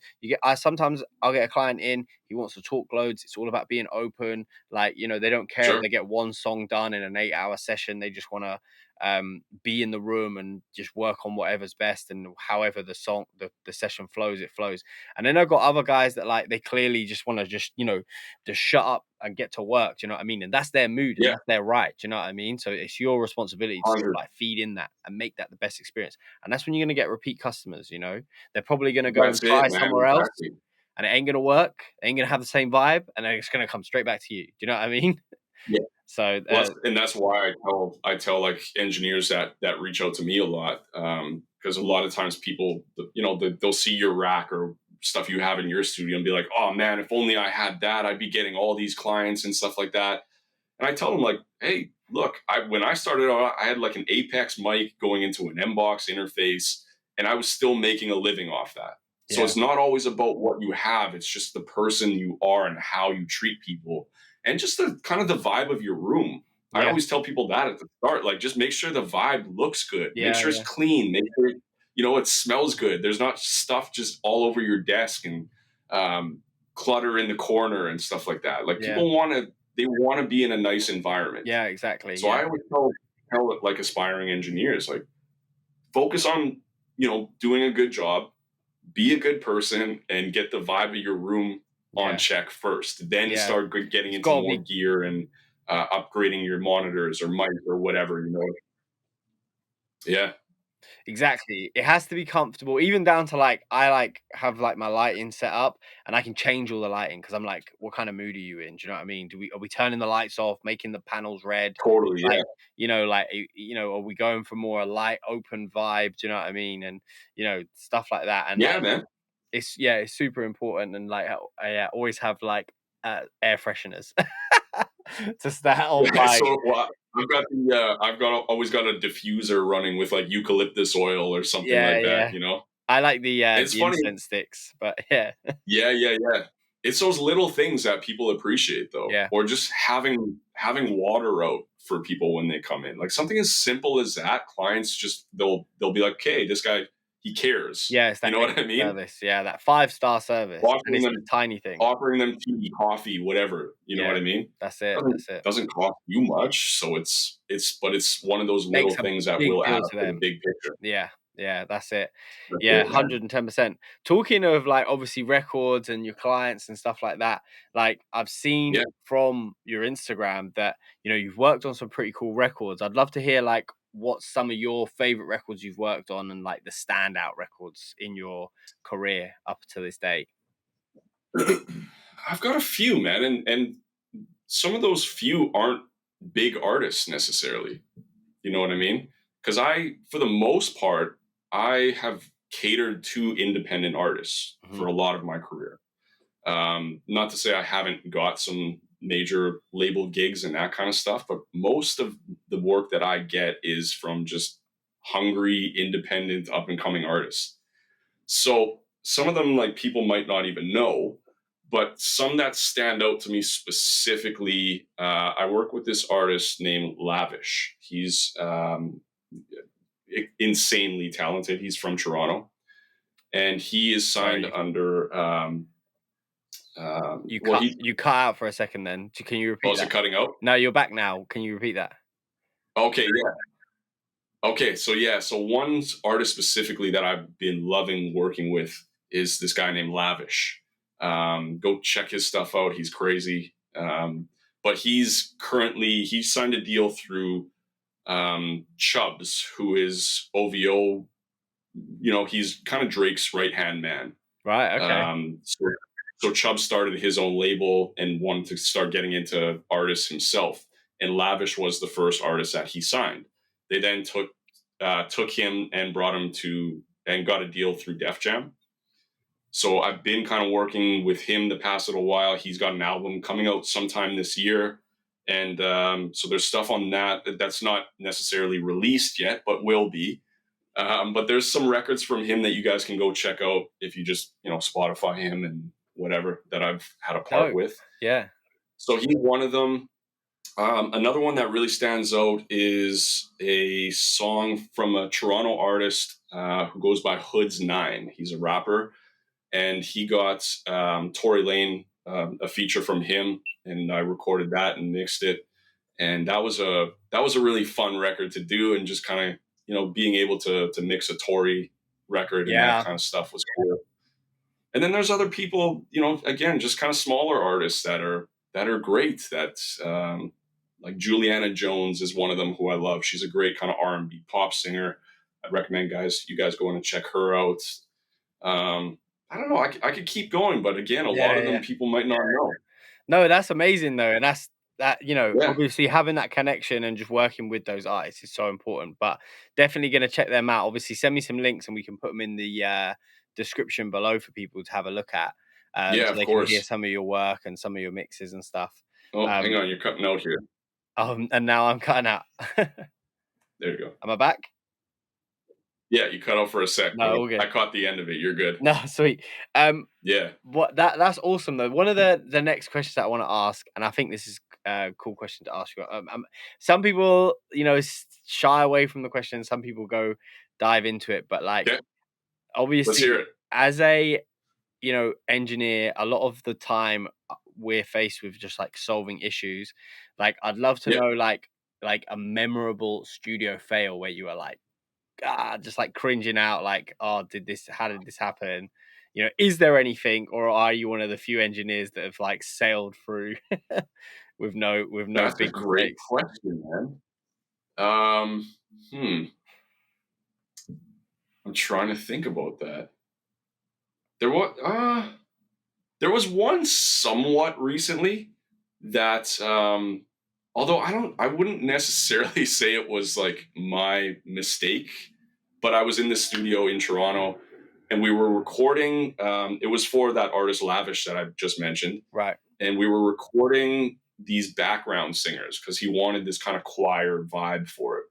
sometimes I'll get a client in, he wants to talk loads. It's all about being open. Like, they don't care if Sure. they get one song done in an 8-hour session. They just want to be in the room and just work on whatever's best, and however the session flows, it flows. And then I've got other guys that like they clearly just want to just shut up and get to work. Do you know what I mean? And that's their mood and Yeah. that's their right. Do you know what I mean? So it's your responsibility to sort of 100. like feed in that and make that the best experience. And that's when you're going to get repeat customers. They're probably going to go and That's it, try man. somewhere else, Exactly. and it ain't going to work. It ain't going to have the same vibe, and then it's going to come straight back to you. Do you know what I mean? Yeah. So, Well, and that's why I tell like engineers that reach out to me a lot, because a lot of times people, they'll see your rack or stuff you have in your studio and be like, oh man, if only I had that, I'd be getting all these clients and stuff like that. And I tell them like, hey, look, when I started out, I had like an Apex mic going into an M-Box interface, and I was still making a living off that. So yeah, it's not always about what you have. It's just the person you are and how you treat people, and just the kind of the vibe of your room. I yeah, always tell people that at the start, like just make sure the vibe looks good, make yeah, sure it's yeah, clean, make sure it smells good. There's not stuff just all over your desk and um, clutter in the corner and stuff like that. Like yeah, people they want to be in a nice environment. yeah, exactly. So Yeah, I always tell like aspiring engineers, like focus on, doing a good job, be a good person, and get the vibe of your room on yeah, check first. Then yeah. start getting It's into got to more be. gear and upgrading your monitors or mic or whatever. Yeah, Exactly. It has to be comfortable, even down to like I like have like my lighting set up, and I can change all the lighting because I'm like, what kind of mood are you in? Do you know what I mean? Are we turning the lights off, making the panels red? totally. Yeah, Like, are we going for more a light open vibe? Do you know what I mean? And stuff like that. And yeah, like man. it's super important. And like I always have like air fresheners to start on Yeah, by. so well, I've always got a diffuser running with like eucalyptus oil or something Yeah, like that. yeah. I like It's the funny. incense sticks, but yeah. Yeah, yeah, yeah. It's those little things that people appreciate though, Yeah. or just having water out for people when they come in. Like something as simple as that, clients just they'll be like, "Okay, this guy, he cares. Yeah, it's You that know what I extra mean? service. Yeah, that 5-star service, and Offering it's them the tiny things. offering them tea, coffee, whatever. You know what Yeah, I mean? that's it, Doesn't that's it. doesn't cost you much, so it's one of those little Makes a things that big will add deal up to to the them. big picture. Yeah, yeah, that's it. That's Yeah, it, man. 110%. Talking of, like, obviously records and your clients and stuff like that, like, I've seen Yeah. from your Instagram that, you've worked on some pretty cool records. I'd love to hear, like, what some of your favorite records you've worked on and, like, the standout records in your career up to this date. I've got a few, man, and some of those few aren't big artists necessarily. You know what I mean? Because for the most part, I have catered to independent artists Mhm. for a lot of my career. Not to say I haven't got some major label gigs and that kind of stuff, but most of the work that I get is from just hungry, independent, up and coming artists. So some of them, like, people might not even know, but some that stand out to me specifically, I work with this artist named Lavish. He's insanely talented. He's from Toronto, and he is signed Sorry, under. you Well, cut he you cut out for a second then. Can you Oh, repeat is it that? cutting out? No, you're back now. Can you repeat that? Okay, yeah. Okay, so yeah, so one artist specifically that I've been loving working with is this guy named Lavish. Go check his stuff out. He's crazy. But he signed a deal through Chubbs, who is OVO. He's kind of Drake's right hand man. Right, okay. So Chubb started his own label and wanted to start getting into artists himself. And Lavish was the first artist that he signed. They then took him and brought him to and got a deal through Def Jam. So I've been kind of working with him the past little while. He's got an album coming out sometime this year. And so there's stuff on that's not necessarily released yet, but will be. But there's some records from him that you guys can go check out if you just, Spotify him and whatever that I've had a part Dope. with. Yeah. So he's one of them. Another one that really stands out is a song from a Toronto artist who goes by Hoods 9. He's a rapper, and he got Tory Lane a feature from him, and I recorded that and mixed it. And that was a really fun record to do, and just kind of being able to mix a Tory record and that Yeah. kind of stuff was cool. And then there's other people, again, just kind of smaller artists that are great. That like Juliana Jones is one of them who I love. She's a great kind of R&B pop singer. I'd recommend you guys go in and check her out. I don't know. I could keep going, but again, a lot Yeah, of them yeah. people might not know. No, that's amazing though, and Yeah, obviously having that connection and just working with those artists is so important. But definitely gonna check them out. Obviously, send me some links and we can put them in the description below for people to have a look at, yeah, so of they can hear course. some of your work and some of your mixes and stuff. Oh, hang Um, on, you're cutting out here. and now I'm cutting out. There you go. Am I back? Yeah, you cut out for a sec, No, but all good. I caught the end of it. You're good. No, sweet. Yeah, That's awesome though. One of the next questions that I want to ask, and I think this is a cool question to ask you. Some people, shy away from the question. Some people go dive into it, but like yeah. Let's hear obviously, it. as a engineer, a lot of the time we're faced with just like solving issues. Like, I'd love to Yeah, know like a memorable studio fail where you were like, just like cringing out, like, oh, how did this happen? Is there anything, or are you one of the few engineers that have like sailed through with no that's a big great mistakes? question, man. Um, hmm. I'm trying to think about that. There was there was one somewhat recently that although I wouldn't necessarily say it was like my mistake, but I was in the studio in Toronto and we were recording it was for that artist Lavish that I just mentioned, Right. and we were recording these background singers because he wanted this kind of choir vibe for it.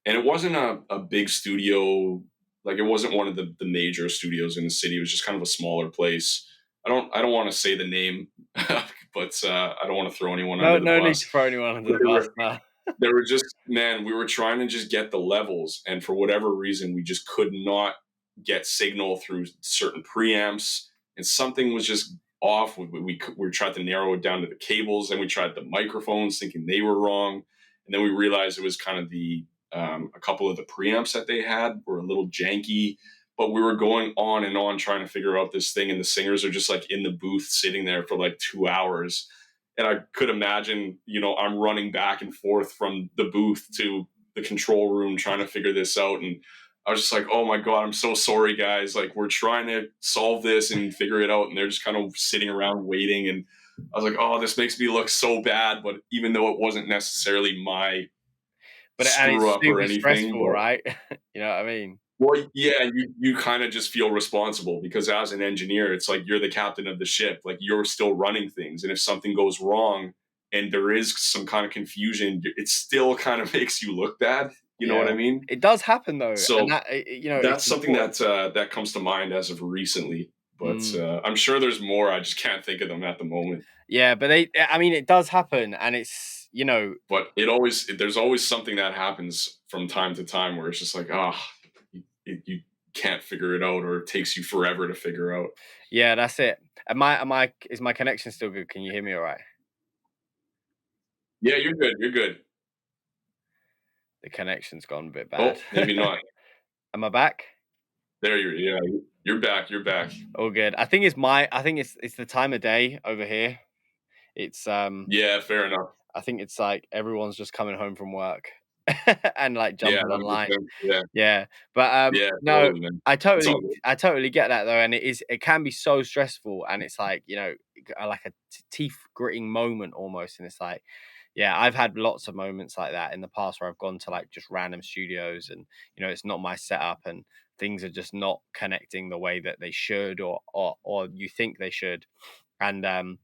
And it wasn't a big studio, like it wasn't one of the major studios in the city. It was just kind of a smaller place. I don't want to say the name, but I don't want to throw anyone No, under the no need to bus. throw anyone under But the bus. No. There were just, man, we were trying to just get the levels, and for whatever reason, we just could not get signal through certain preamps, and something was just off. We tried to narrow it down to the cables, and we tried the microphones, thinking they were wrong, and then we realized it was kind of a couple of the preamps that they had were a little janky. But we were going on and on trying to figure out this thing, and the singers are just like in the booth sitting there for like 2 hours. And I could imagine, I'm running back and forth from the booth to the control room trying to figure this out. And I was just like, oh my God, I'm so sorry, guys. Like, we're trying to solve this and figure it out. And they're just kind of sitting around waiting. And I was like, oh, this makes me look so bad. But even though it wasn't necessarily my And it's screw up or super anything. stressful, But, right? You know what I mean? well, yeah, you kind of just feel responsible because as an engineer, it's like you're the captain of the ship. Like, you're still running things. And if something goes wrong and there is some kind of confusion, it still kind of makes you look bad. You know what I mean? It does happen though. So And that, that's it's something important. that comes to mind as of recently. But I'm sure there's more. I just can't think of them at the moment. Yeah, but it does happen, and it's, But there's always something that happens from time to time where it's just like, you can't figure it out, or it takes you forever to figure out. yeah, that's it. Is my connection still good? Can you hear me all right? Yeah, you're good. You're good. The connection's gone a bit Oh, bad. maybe not. Am I back? There you're back. You're back. All good. I think it's the time of day over here. It's Yeah, fair enough. I think it's like everyone's just coming home from work and like Yeah, jumping that makes online. sense. Yeah, Yeah. But yeah, no, totally, man. I It's all totally good. I totally get that though, and it can be so stressful, and it's like, like a teeth gritting moment almost, and it's like, yeah, I've had lots of moments like that in the past where I've gone to like just random studios, and it's not my setup, and things are just not connecting the way that they should, or you think they should. And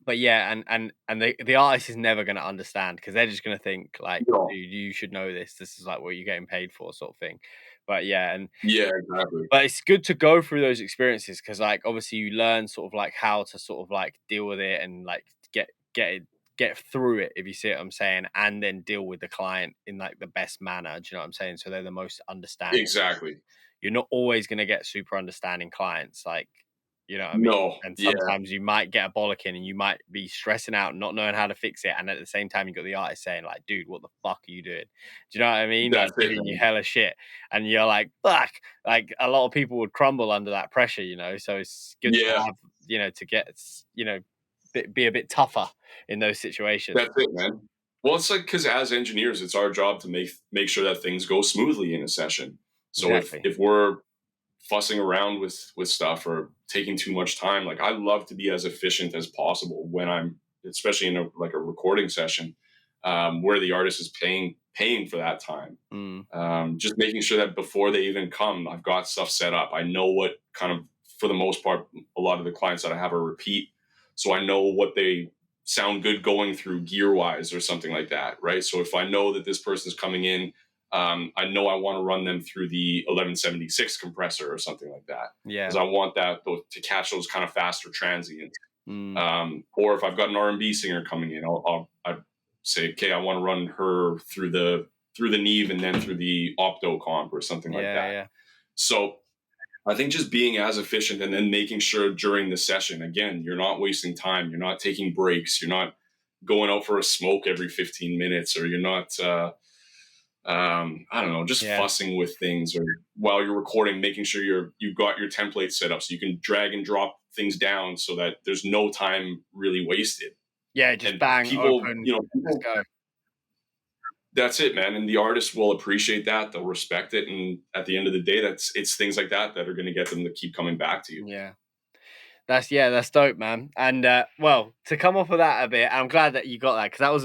but yeah, and the artist is never going to understand, because they're just going to think like, No. dude, you should know this is like what you're getting paid for, sort of thing. But yeah, Yeah, exactly. but it's good to go through those experiences, because like obviously you learn sort of like how to sort of like deal with it, and like get through it, if you see what I'm saying, and then deal with the client in like the best manner. Do you know what I'm saying? So they're the most understanding. Exactly. You're not always going to get super understanding clients, like, you know what I mean? No. And Yeah. sometimes you might get a bollocking, and you might be stressing out, not knowing how to fix it, and at the same time you got the artist saying like, dude, what the fuck are you doing? Do you know what I mean? Like, That's it, giving you man. hella shit, and you're like, fuck. Like, a lot of people would crumble under that pressure, so it's good to Yeah, have, to get, be a bit tougher in those situations. that's it, man. Well, it's like, because as engineers, it's our job to make sure that things go smoothly in a session. So Exactly. if we're fussing around with stuff or taking too much time, like, I love to be as efficient as possible when I'm, especially in a recording session, where the artist is paying for that time. Just making sure that before they even come, I've got stuff set up. I know what kind of, for the most part, a lot of the clients that I have are repeat, so I know what they sound good going through gear wise or something like that, right? So if I know that this person's coming in, I know I want to run them through the 1176 compressor or something like that, because I want that to catch those kind of faster transients. Or if I've got an R&B singer coming in, I say, okay, I want to run her through the Neve and then through the opto comp or something like that. Yeah. So I think just being as efficient, and then making sure during the session, again, you're not wasting time. You're not taking breaks. You're not going out for a smoke every 15 minutes, or you're not, I don't know, just fussing with things, or while you're recording, making sure you've got your template set up so you can drag and drop things down so that there's no time really wasted. Yeah, just And bang, people, open, people, let's go. that's it, man. And the artists will appreciate that. They'll respect it. And at the end of the day, it's things like that are going to get them to keep coming back to you. Yeah. That's dope, man. And well, to come off of that a bit, I'm glad that you got that, because that was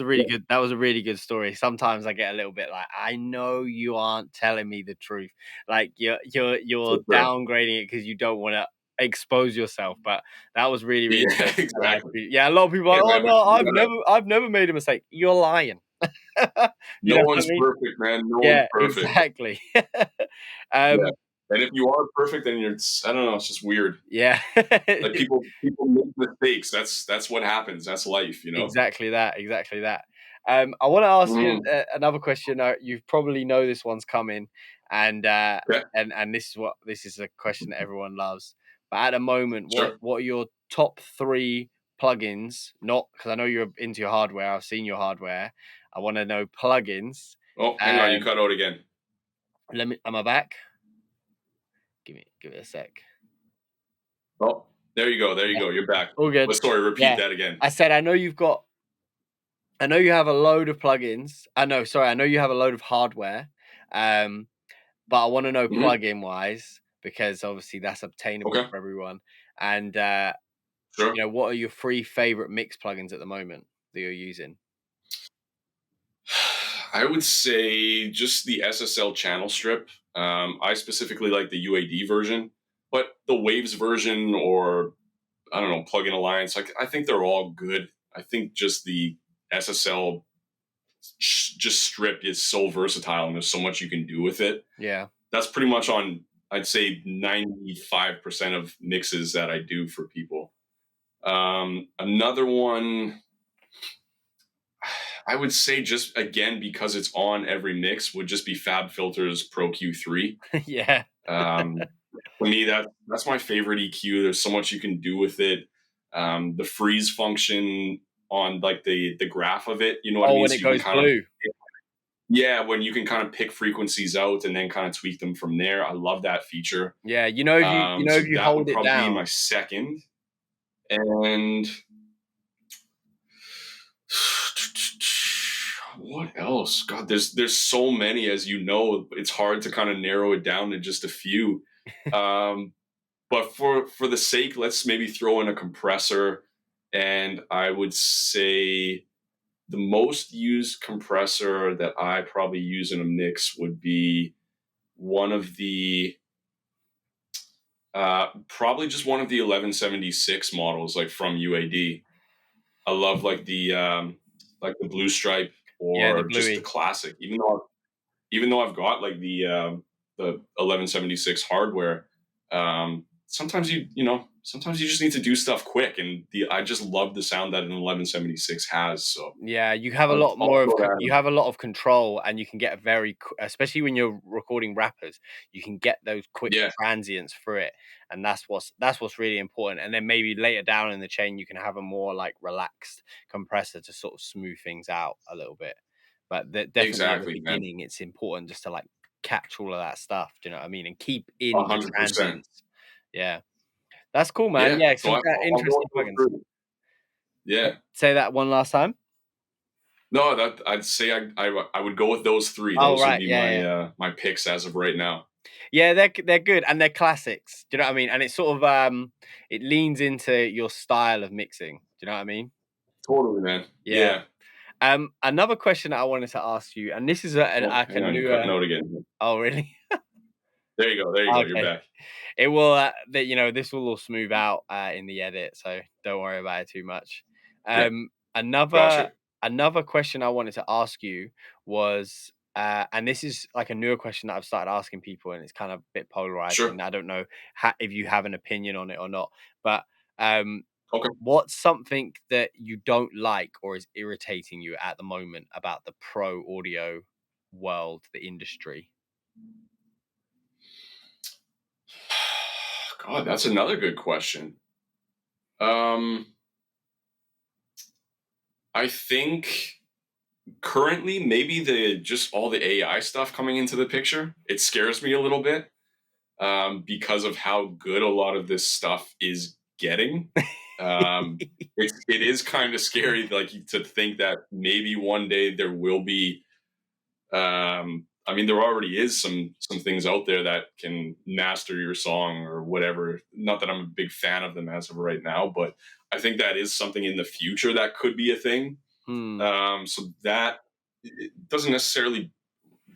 a really good story. Sometimes I get a little bit like, I know you aren't telling me the truth. Like, you're downgrading it because you don't want to expose yourself. But that was really, really good. Exactly. A lot of people are like, man, oh no, I've never made a mistake. You're lying. You no know what one's I mean? perfect, man. No one's Yeah, perfect. exactly. Yeah. And if you are perfect, then I don't know, it's just weird. Yeah. Like, people make mistakes. That's what happens. That's life, Exactly that. I want to ask you Mm, another question. You probably know this one's coming, and okay, this is a question that everyone loves. But at the moment, sure. what are your top 3 plugins? Not because I know you're into your hardware. I've seen your hardware. I want to know plugins. Oh, hang on, you cut out again. Am I back? Give it a sec. Oh, there you go. There you Yeah, go. You're back. all good. But sorry, repeat Yeah, that again. I said I know you have a load of plugins. I know you have a load of hardware. But I want to know Hmm. plugin wise because obviously that's obtainable Okay, for everyone. And sure. what are your 3 favorite mix plugins at the moment that you're using? I would say just the SSL channel strip. I specifically like the UAD version, but the Waves version or I don't know, Plugin Alliance, like I think they're all good. I think just the SSL just strip is so versatile and there's so much you can do with it. Yeah. That's pretty much on I'd say 95% of mixes that I do for people. Another one I would say just again because it's on every mix would just be Fab Filter's Pro Q3. Yeah. Um, for me, that's my favorite EQ. There's so much you can do with it. The freeze function on like the graph of it, you know what I Oh, mean? when So it you can goes kind of blue. when you can kind of pick frequencies out and then kind of tweak them from there. I love that feature. Yeah, if So you that would hold it probably be down. my second. And what else? God, there's so many, as you know. It's hard to kind of narrow it down to just a few. Um, but for the sake, let's maybe throw in a compressor. And I would say the most used compressor that I probably use in a mix would be one of the probably just one of the 1176 models, like from UAD. I love like the blue stripe Yeah, the or just the bluey. classic. Even though I've got like the 1176 hardware, sometimes you just need to do stuff quick, and the I just love the sound that an 1176 has. So Yeah, you have a I'll, lot I'll more of throw that you in. have a lot of control, and you can get especially when you're recording rappers, you can get those quick Yeah, transients through it, and that's what's really important. And then maybe later down in the chain, you can have a more like relaxed compressor to sort of smooth things out a little bit. But definitely at the exactly, man. beginning, it's important just to like catch all of that stuff. Do you know what I mean? And keep in the 100%. transients. Yeah, that's cool, man. Yeah. Yeah, So some I'll go interesting with plugins. those three. Yeah. Say that one last time. No, that I'd say I would go with those three. Oh Those would right, be yeah, yeah. my picks as of right now. Yeah, they're good and they're classics. Do you know what I mean? And it's sort of it leans into your style of mixing. Do you know what I mean? Totally, man. Yeah. Yeah. Another question that I wanted to ask you, and this is Oh, like a hang on, you're cutting newer. out again. Oh, really? There you go. There you go. You're Okay. back. It will. This will all smooth out in the edit, so don't worry about it too much. Yeah. Um, another Gotcha. another question I wanted to ask you was, and this is like a newer question that I've started asking people, and it's kind of a bit Sure. polarizing. I don't know if you have an opinion on it or not, but um, Okay. what's something that you don't like or is irritating you at the moment about the pro audio world, the industry? God, that's another good question. Um, I think currently maybe the just all the AI stuff coming into the picture. It scares me a little bit because of how good a lot of this stuff is getting. It is kind of scary, like to think that maybe one day there will be. I mean, there already is some things out there that can master your song or whatever. Not that I'm a big fan of them as of right now, but I think that is something in the future that could be a thing. Hmm. So that it doesn't necessarily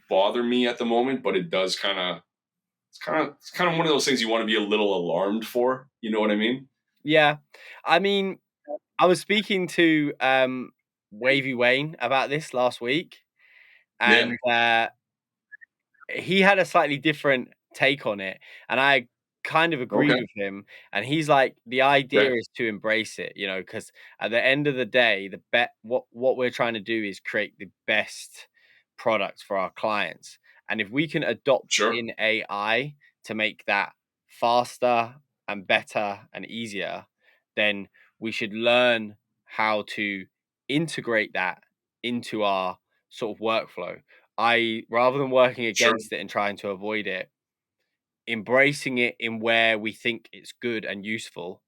bother me at the moment, but it does it's kind of one of those things you want to be a little alarmed for. You know what I mean? Yeah, I mean, I was speaking to Wavy Wayne about this last week, Yeah. and he had a slightly different take on it, and I kind of agreed Okay. with him, and he's like, the idea Okay. is to embrace it, because at the end of the day, what we're trying to do is create the best product for our clients. And if we can adopt Sure. in AI to make that faster and better and easier, then we should learn how to integrate that into our sort of workflow. I rather than working Sure. against it and trying to avoid it, embracing it in where we think it's good and useful,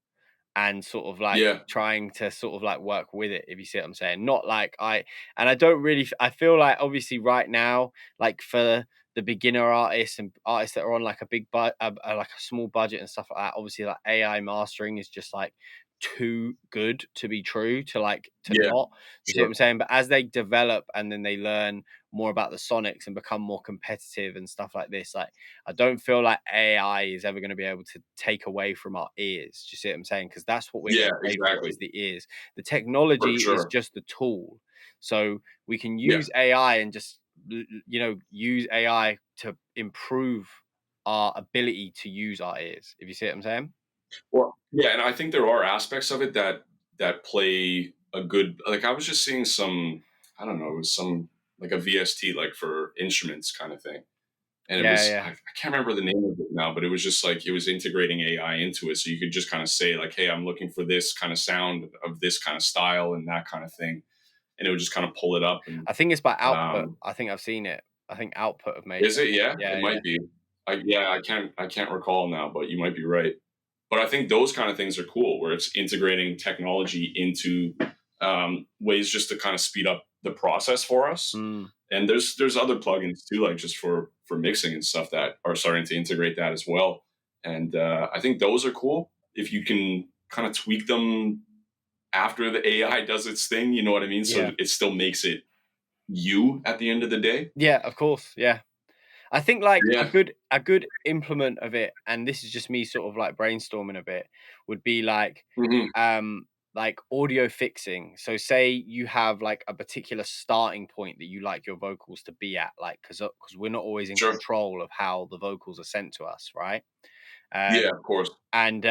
and sort of like Yeah. trying to sort of like work with it, if you see what I'm saying. Not like I don't really I feel like obviously right now, like for the beginner artists and artists that are on like a big like a small budget and stuff like that, obviously like AI mastering is just like too good to be true to like to Yeah. not, you see what Sure. I'm saying? But as they develop and then they learn more about the sonics and become more competitive and stuff like this, like I don't feel like AI is ever going to be able to take away from our ears. Do you see what I'm saying? Because that's what we're Yeah. getting paid for, Exactly. is the ears. The For technology is sure. just the tool. So we can Yeah. use AI and just, use AI to improve our ability to use our ears, if you see what I'm saying. Well, yeah, and I think there are aspects of it that play a good. Like I was just seeing some, I don't know, it was some like a VST like for instruments kind of thing, and it Yeah, was yeah. I can't remember the name of it now, but it was just like it was integrating AI into it, so you could just kind of say like, hey, I'm looking for this kind of sound of this kind of style and that kind of thing, and it would just kind of pull it up and I think it's by Output. um, I think I've seen it. I think Output have made is it. it? Yeah, Yeah, it yeah. might be. I can't recall now, but you might be right. But I think those kind of things are cool, where it's integrating technology into ways just to kind of speed up the process for us. Mm. And there's other plugins too, like just for mixing and stuff that are starting to integrate that as well. And I think those are cool if you can kind of tweak them after the AI does its thing. You know what I mean? So Yeah. it still makes it you at the end of the day. Yeah, of course. Yeah. I think like a Yeah. good implement of it, and this is just me sort of like brainstorming a bit, would be Hmm. like audio fixing. So say you have like a particular starting point that you like your vocals to be at, like because we're not always in Sure. control of how the vocals are sent to us, right? Yeah, Um of course. and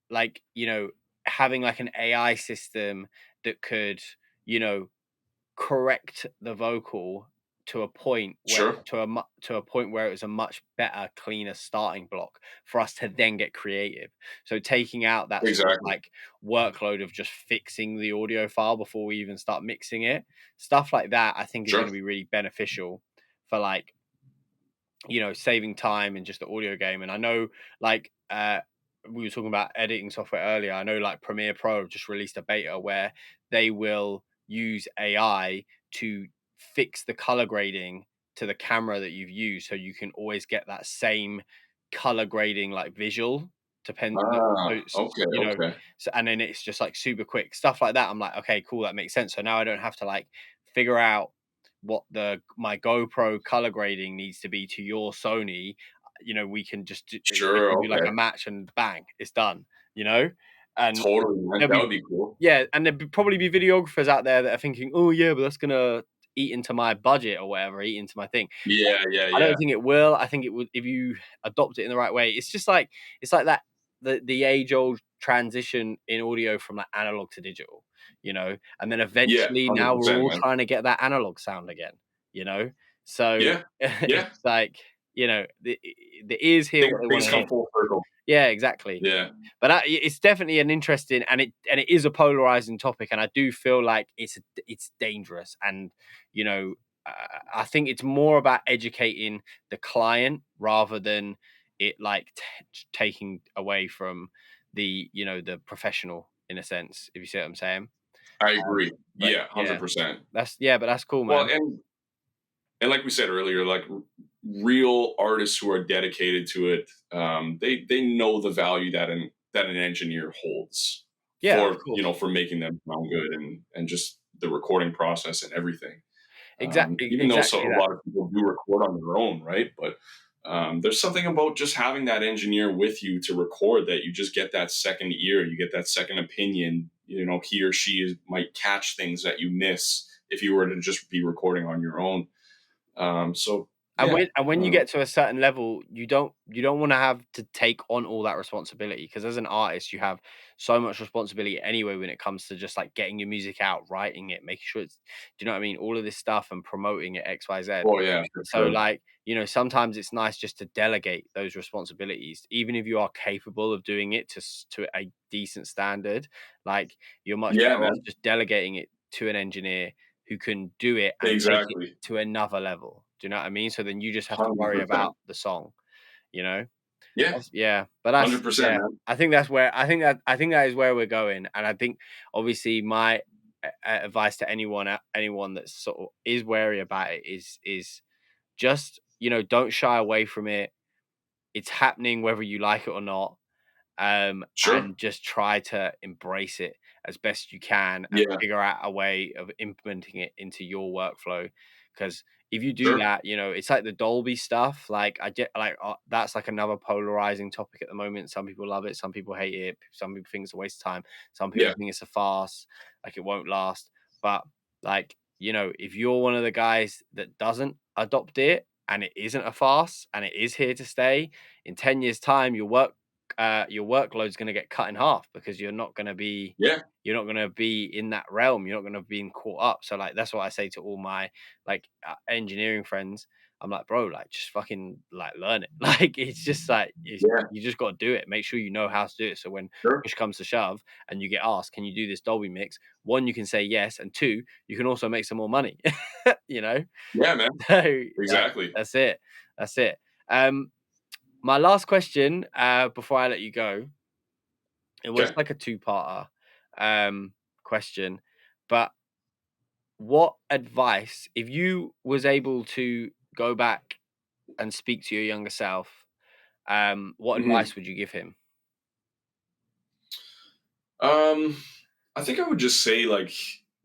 like having like an AI system that could, you know, correct the vocal to a point where Sure. to a point where it was a much better, cleaner starting block for us to then get creative. So taking out that sort of Exactly. like workload of just fixing the audio file before we even start mixing it, stuff like that, I think is going Sure. to be really beneficial for like, saving time in just the audio game. And I know like we were talking about editing software earlier. I know like Premiere Pro have just released a beta where they will use AI to fix the color grading to the camera that you've used, so you can always get that same color grading like visual depend so Ah, okay, okay. so, and then it's just like super quick stuff like that. I'm like, okay, cool, that makes sense. So now I don't have to like figure out what the my GoPro color grading needs to be to your Sony. We can just we Sure, can do like a okay. match and bang, it's done. You know, and Totally, man. there'll That be would be cool. yeah, and probably be videographers out there that are thinking, oh yeah, but that's gonna eat into my budget or whatever, eat into my thing. Yeah, yeah, I don't yeah. think it will. I think it would if you adopt it in the right way. It's just like it's like that the age old transition in audio from like analog to digital, and then Yeah, eventually now we're 100%, all man. trying to get that analog sound again, So Yeah, it's yeah. like, the ears hear Things what they want things to come hear. full circle. Yeah, exactly. Yeah. But it's definitely an interesting, and it is a polarizing topic, and I do feel like it's dangerous, and you know uh, I think it's more about educating the client rather than it like taking away from the professional, in a sense, if you see what I'm saying. I agree. But Yeah, yeah, 100%. but that's cool, Well, man. and like we said earlier, like real artists who are dedicated to it, they know the value that an engineer holds Yeah, of for course. for making them sound good and just the recording process and everything. Even though Exactly a that. lot of people do record on their own, right? But there's something about just having that engineer with you to record that you just get that second ear, you get that second opinion. He or she might catch things that you miss if you were to just be recording on your own. So And Yeah. when you get to a certain level, you don't want to have to take on all that responsibility, because as an artist, you have so much responsibility anyway when it comes to just like getting your music out, writing it, making sure it's, do you know what I mean? All of this stuff and promoting it, XYZ. Oh yeah, for So sure. like, sometimes it's nice just to delegate those responsibilities, even if you are capable of doing it to a decent standard. Like, you're much Yeah, better off man. just delegating it to an engineer who can do it and take it Exactly. to another level. Do you know what I mean? So then you just have to worry 100%. about the song, you know? Yeah. Yeah, but that's 100%, yeah. man. I think I think that is where we're going, and I think obviously my advice to anyone that sort of is wary about it is just, don't shy away from it. It's happening whether you like it or not. Sure. And just try to embrace it as best you can and Yeah. figure out a way of implementing it into your workflow. Because if you do Sure. that, it's like the Dolby stuff. Like, I get like, that's like another polarizing topic at the moment. Some people love it, some people hate it, some people think it's a waste of time, some people Yeah. think it's a farce, like it won't last. But like, if you're one of the guys that doesn't adopt it and it isn't a farce and it is here to stay, in 10 years' time, your workload's going to get cut in half, because Yeah. you're not going to be in that realm. You're not going to be caught up. So like, that's what I say to all my like engineering friends. I'm like, bro, like, just fucking like learn it. Like, it's just like, Yeah. you just got to do it. Make sure you know how to do it. So when Sure. push comes to shove and you get asked, can you do this Dolby mix? One, you can say yes, and two, you can also make some more money. you know. Yeah, man. So Exactly. that's it. That's it. My last question, before I let you go, it was Okay. like a two-parter question, but what advice, if you was able to go back and speak to your younger self, what hmm advice would you give him? Um, I think I would just say like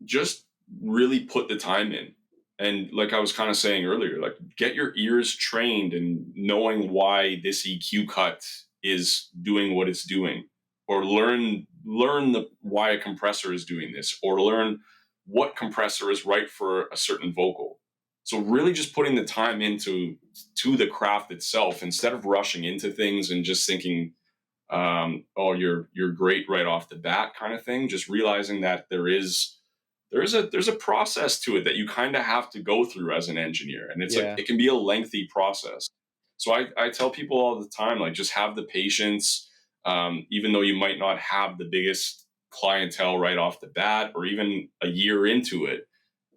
just really put the time in. And like I was kind of saying earlier, like get your ears trained and knowing why this EQ cut is doing what it's doing, or learn the why a compressor is doing this, or learn what compressor is right for a certain vocal. So really just putting the time into to the craft itself instead of rushing into things and just thinking oh, you're great right off the bat kind of thing. Just realizing that there's a process to it that you kind of have to go through as an engineer, and Yeah. it can be a lengthy process. So I tell people all the time, like, just have the patience. Even though you might not have the biggest clientele right off the bat, or even a year into it,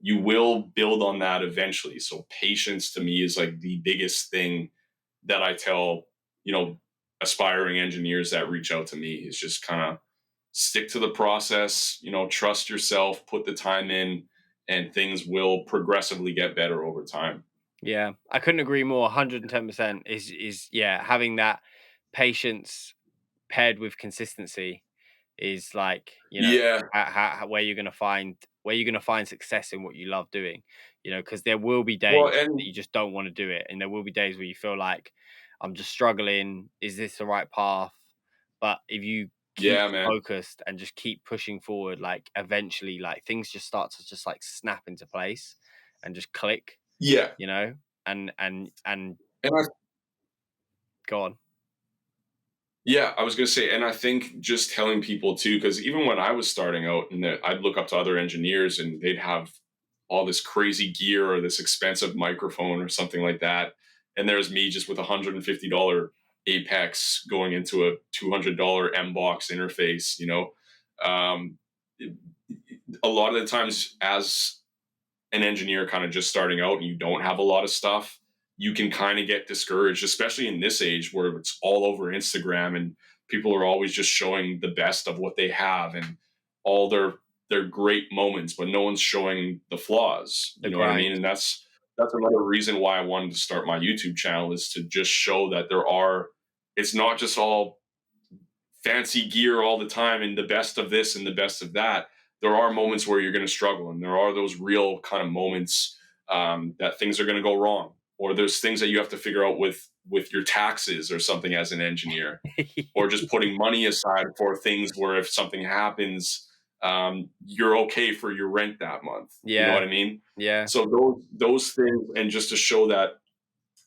you will build on that eventually. So patience to me is like the biggest thing that I tell, you know, aspiring engineers that reach out to me, is just kind of stick to the process, trust yourself, put the time in, and things will progressively get better over time. Yeah, I couldn't agree more. 110% is yeah, having that patience paired with consistency is like, Yeah. where you're gonna find success in what you love doing. Because there will be days Well, that and you just don't want to do it, and there will be days where you feel like, I'm just struggling. Is this the right path? But if you keep yeah, man. focused and just keep pushing forward, like, eventually, like, things just start to just like snap into place and just click. Yeah. You know, and And I, go on. yeah, I was going to say, and I think just telling people too, because even when I was starting out, and I'd look up to other engineers and they'd have all this crazy gear or this expensive microphone or something like that. And there's me just with $150 Apex going into a $200 M box interface, Um, it- a lot of the times, as an engineer kind of just starting out and you don't have a lot of stuff, you can kind of get discouraged, especially in this age where it's all over Instagram and people are always just showing the best of what they have and all their great moments, but no one's showing the flaws. The You know what I mean? grind. And that's another reason why I wanted to start my YouTube channel, is to just show that it's not just all fancy gear all the time and the best of this and the best of that. There are moments where you're going to struggle, and there are those real kind of moments that things are going to go wrong, or there's things that you have to figure out with your taxes or something as an engineer, or just putting money aside for things where if something happens, you're okay for your rent that month. You know Yeah, what I mean? yeah, So those things, and just to show that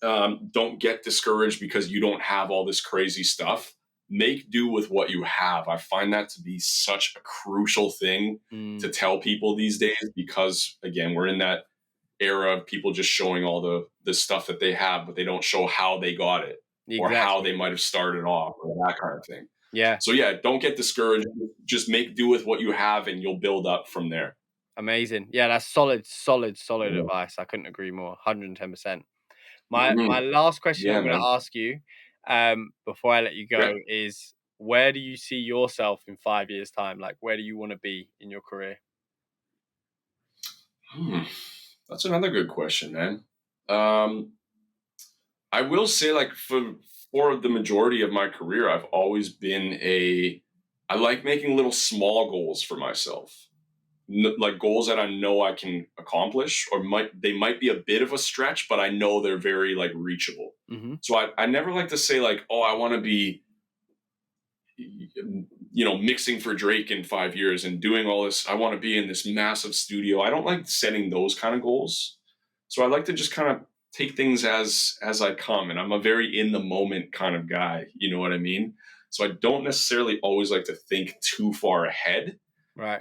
don't get discouraged because you don't have all this crazy stuff. Make do with what you have. I find that to be such a crucial thing to tell people these days, because again, we're in that era of people just showing all the stuff that they have, but they don't show how they got it or how Exactly. they might have started off or that kind of thing. Yeah. So yeah, don't get discouraged. Just make do with what you have and you'll build up from there. Amazing. Yeah, that's solid Yeah. advice. I couldn't agree more. 110%. My Mhm. last question Yeah, I'm going man. to ask you, before I let you go, Okay. is where do you see yourself in 5 years' time? Like, where do you want to be in your career? Hmm. That's another good question, man. Um, I will say, like, for the majority of my career, I've always been I like making little small goals for myself, like goals that I know I can accomplish, or they might be a bit of a stretch, but I know they're very like reachable. Hmm. So I never like to say like, oh, I want to be, mixing for Drake in 5 years and doing all this. I want to be in this massive studio. I don't like setting those kind of goals. So I like to just kind of take things as I come. And I'm a very in the moment kind of guy. You know what I mean? So I don't necessarily always like to think too far ahead. Right.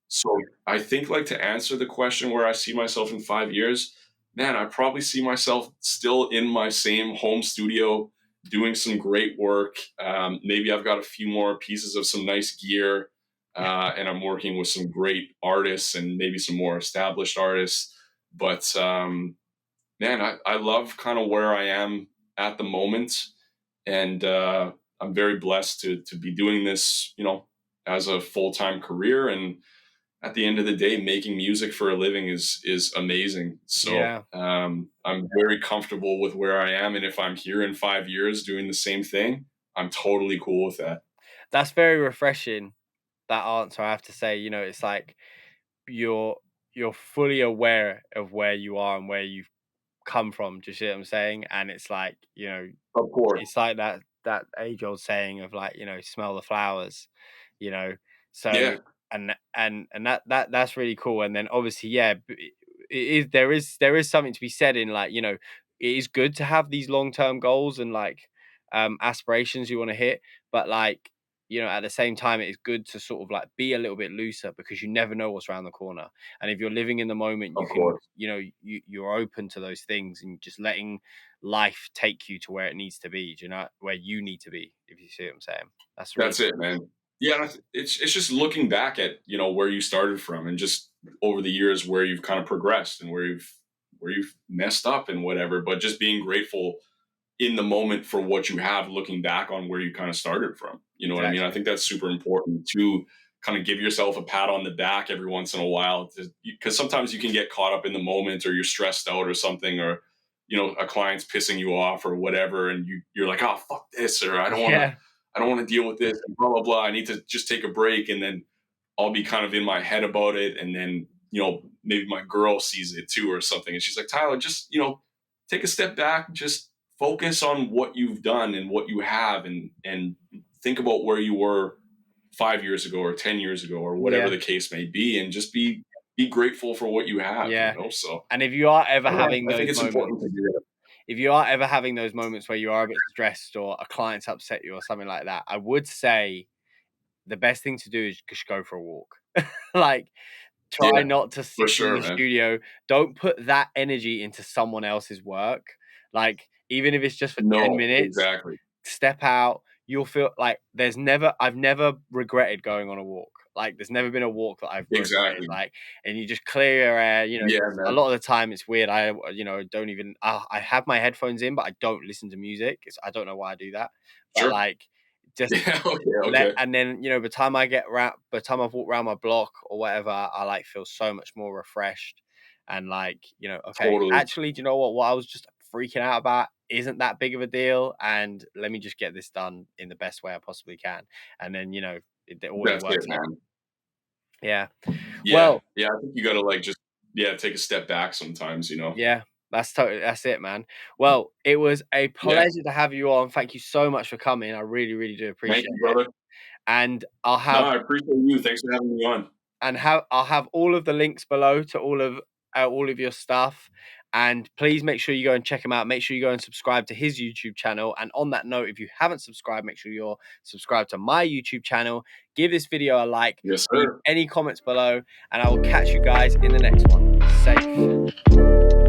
So I think, like, to answer the question where I see myself in 5 years, man, I probably see myself still in my same home studio doing some great work. Maybe I've got a few more pieces of some nice gear, and I'm working with some great artists and maybe some more established artists. But man, I love kind of where I am at the moment, and I'm very blessed to be doing this, as a full time career. And at the end of the day, making music for a living is amazing. So Yeah. I'm very comfortable with where I am, and if I'm here in 5 years doing the same thing, I'm totally cool with that. That's very refreshing, that answer, I have to say. It's like you're you're fully aware of where you are and where you've come from. Do you see what I'm saying? And it's like, Of course. it's like that age old saying of like, smell the flowers, you know. So Yeah, and that's really cool. And then obviously, yeah, there is something to be said in like, it is good to have these long-term goals and like aspirations you want to hit, but like, at the same time, it is good to sort of like be a little bit looser because you never know what's around the corner. And if you're living in the moment, you of can, course. you're open to those things and just letting life take you to where it needs to be, do you know, where you need to be, if you see what I'm saying. That's really That's it, cool. man. Yeah, it's just looking back at, where you started from, and just over the years where you've kind of progressed and where you've messed up and whatever, but just being grateful in the moment for what you have, looking back on where you kind of started from. You know what I mean? I Exactly. think that's super important to kind of give yourself a pat on the back every once in a while, because sometimes you can get caught up in the moment, or you're stressed out or something, or a client's pissing you off or whatever, and you're like, oh fuck this, or Yeah. I don't want to deal with this, and blah blah blah. I need to just take a break, and then I'll be kind of in my head about it, and then maybe my girl sees it too or something, and she's like, Tyler, just take a step back, just focus on what you've done and what you have, and think about where you were 5 years ago or 10 years ago or whatever Yeah. the case may be, and just be grateful for what you have. Yeah. So And if you are ever yeah, having I think those it's moments, important to do that. if you are ever having those moments where you are a bit stressed or a client's upset you or something like that, I would say the best thing to do is just go for a walk. Like, try Yeah, not to for sit in sure, the man. studio. Don't put that energy into someone else's work. Like, even if it's just for 10 No, minutes, exactly. step out. You'll feel like I've never regretted going on a walk. Like, there's never been a walk that I've regretted. Exactly. Like, and you just clear your air. Yeah, A man. lot of the time it's weird. Don't even, I have my headphones in, but I don't listen to music. I don't know why I do that. But Sure. like, just Yeah. Okay. Okay. and then by the time by the time I've walked around my block or whatever, I like feel so much more refreshed and like, okay, Totally. actually, do you know what I was just freaking out about isn't that big of a deal, and let me just get this done in the best way I possibly can, and then it always That's it, works out. man. Yeah. Yeah. Well, Yeah. I think you got to, like, just, yeah, take a step back sometimes. yeah, that's it, man. Well, it was a Yeah. pleasure to have you on. Thank you so much for coming. I really, really do Thank appreciate you, it. brother. And No, I appreciate you. Thanks for having me on. I'll have all of the links below to all of all of your stuff. And please make sure you go and check him out. Make sure you go and subscribe to his YouTube channel. And on that note, if you haven't subscribed, make sure you're subscribed to my YouTube channel. Give this video a like. Yes, Leave sir. any comments below. And I will catch you guys in the next one. Safe.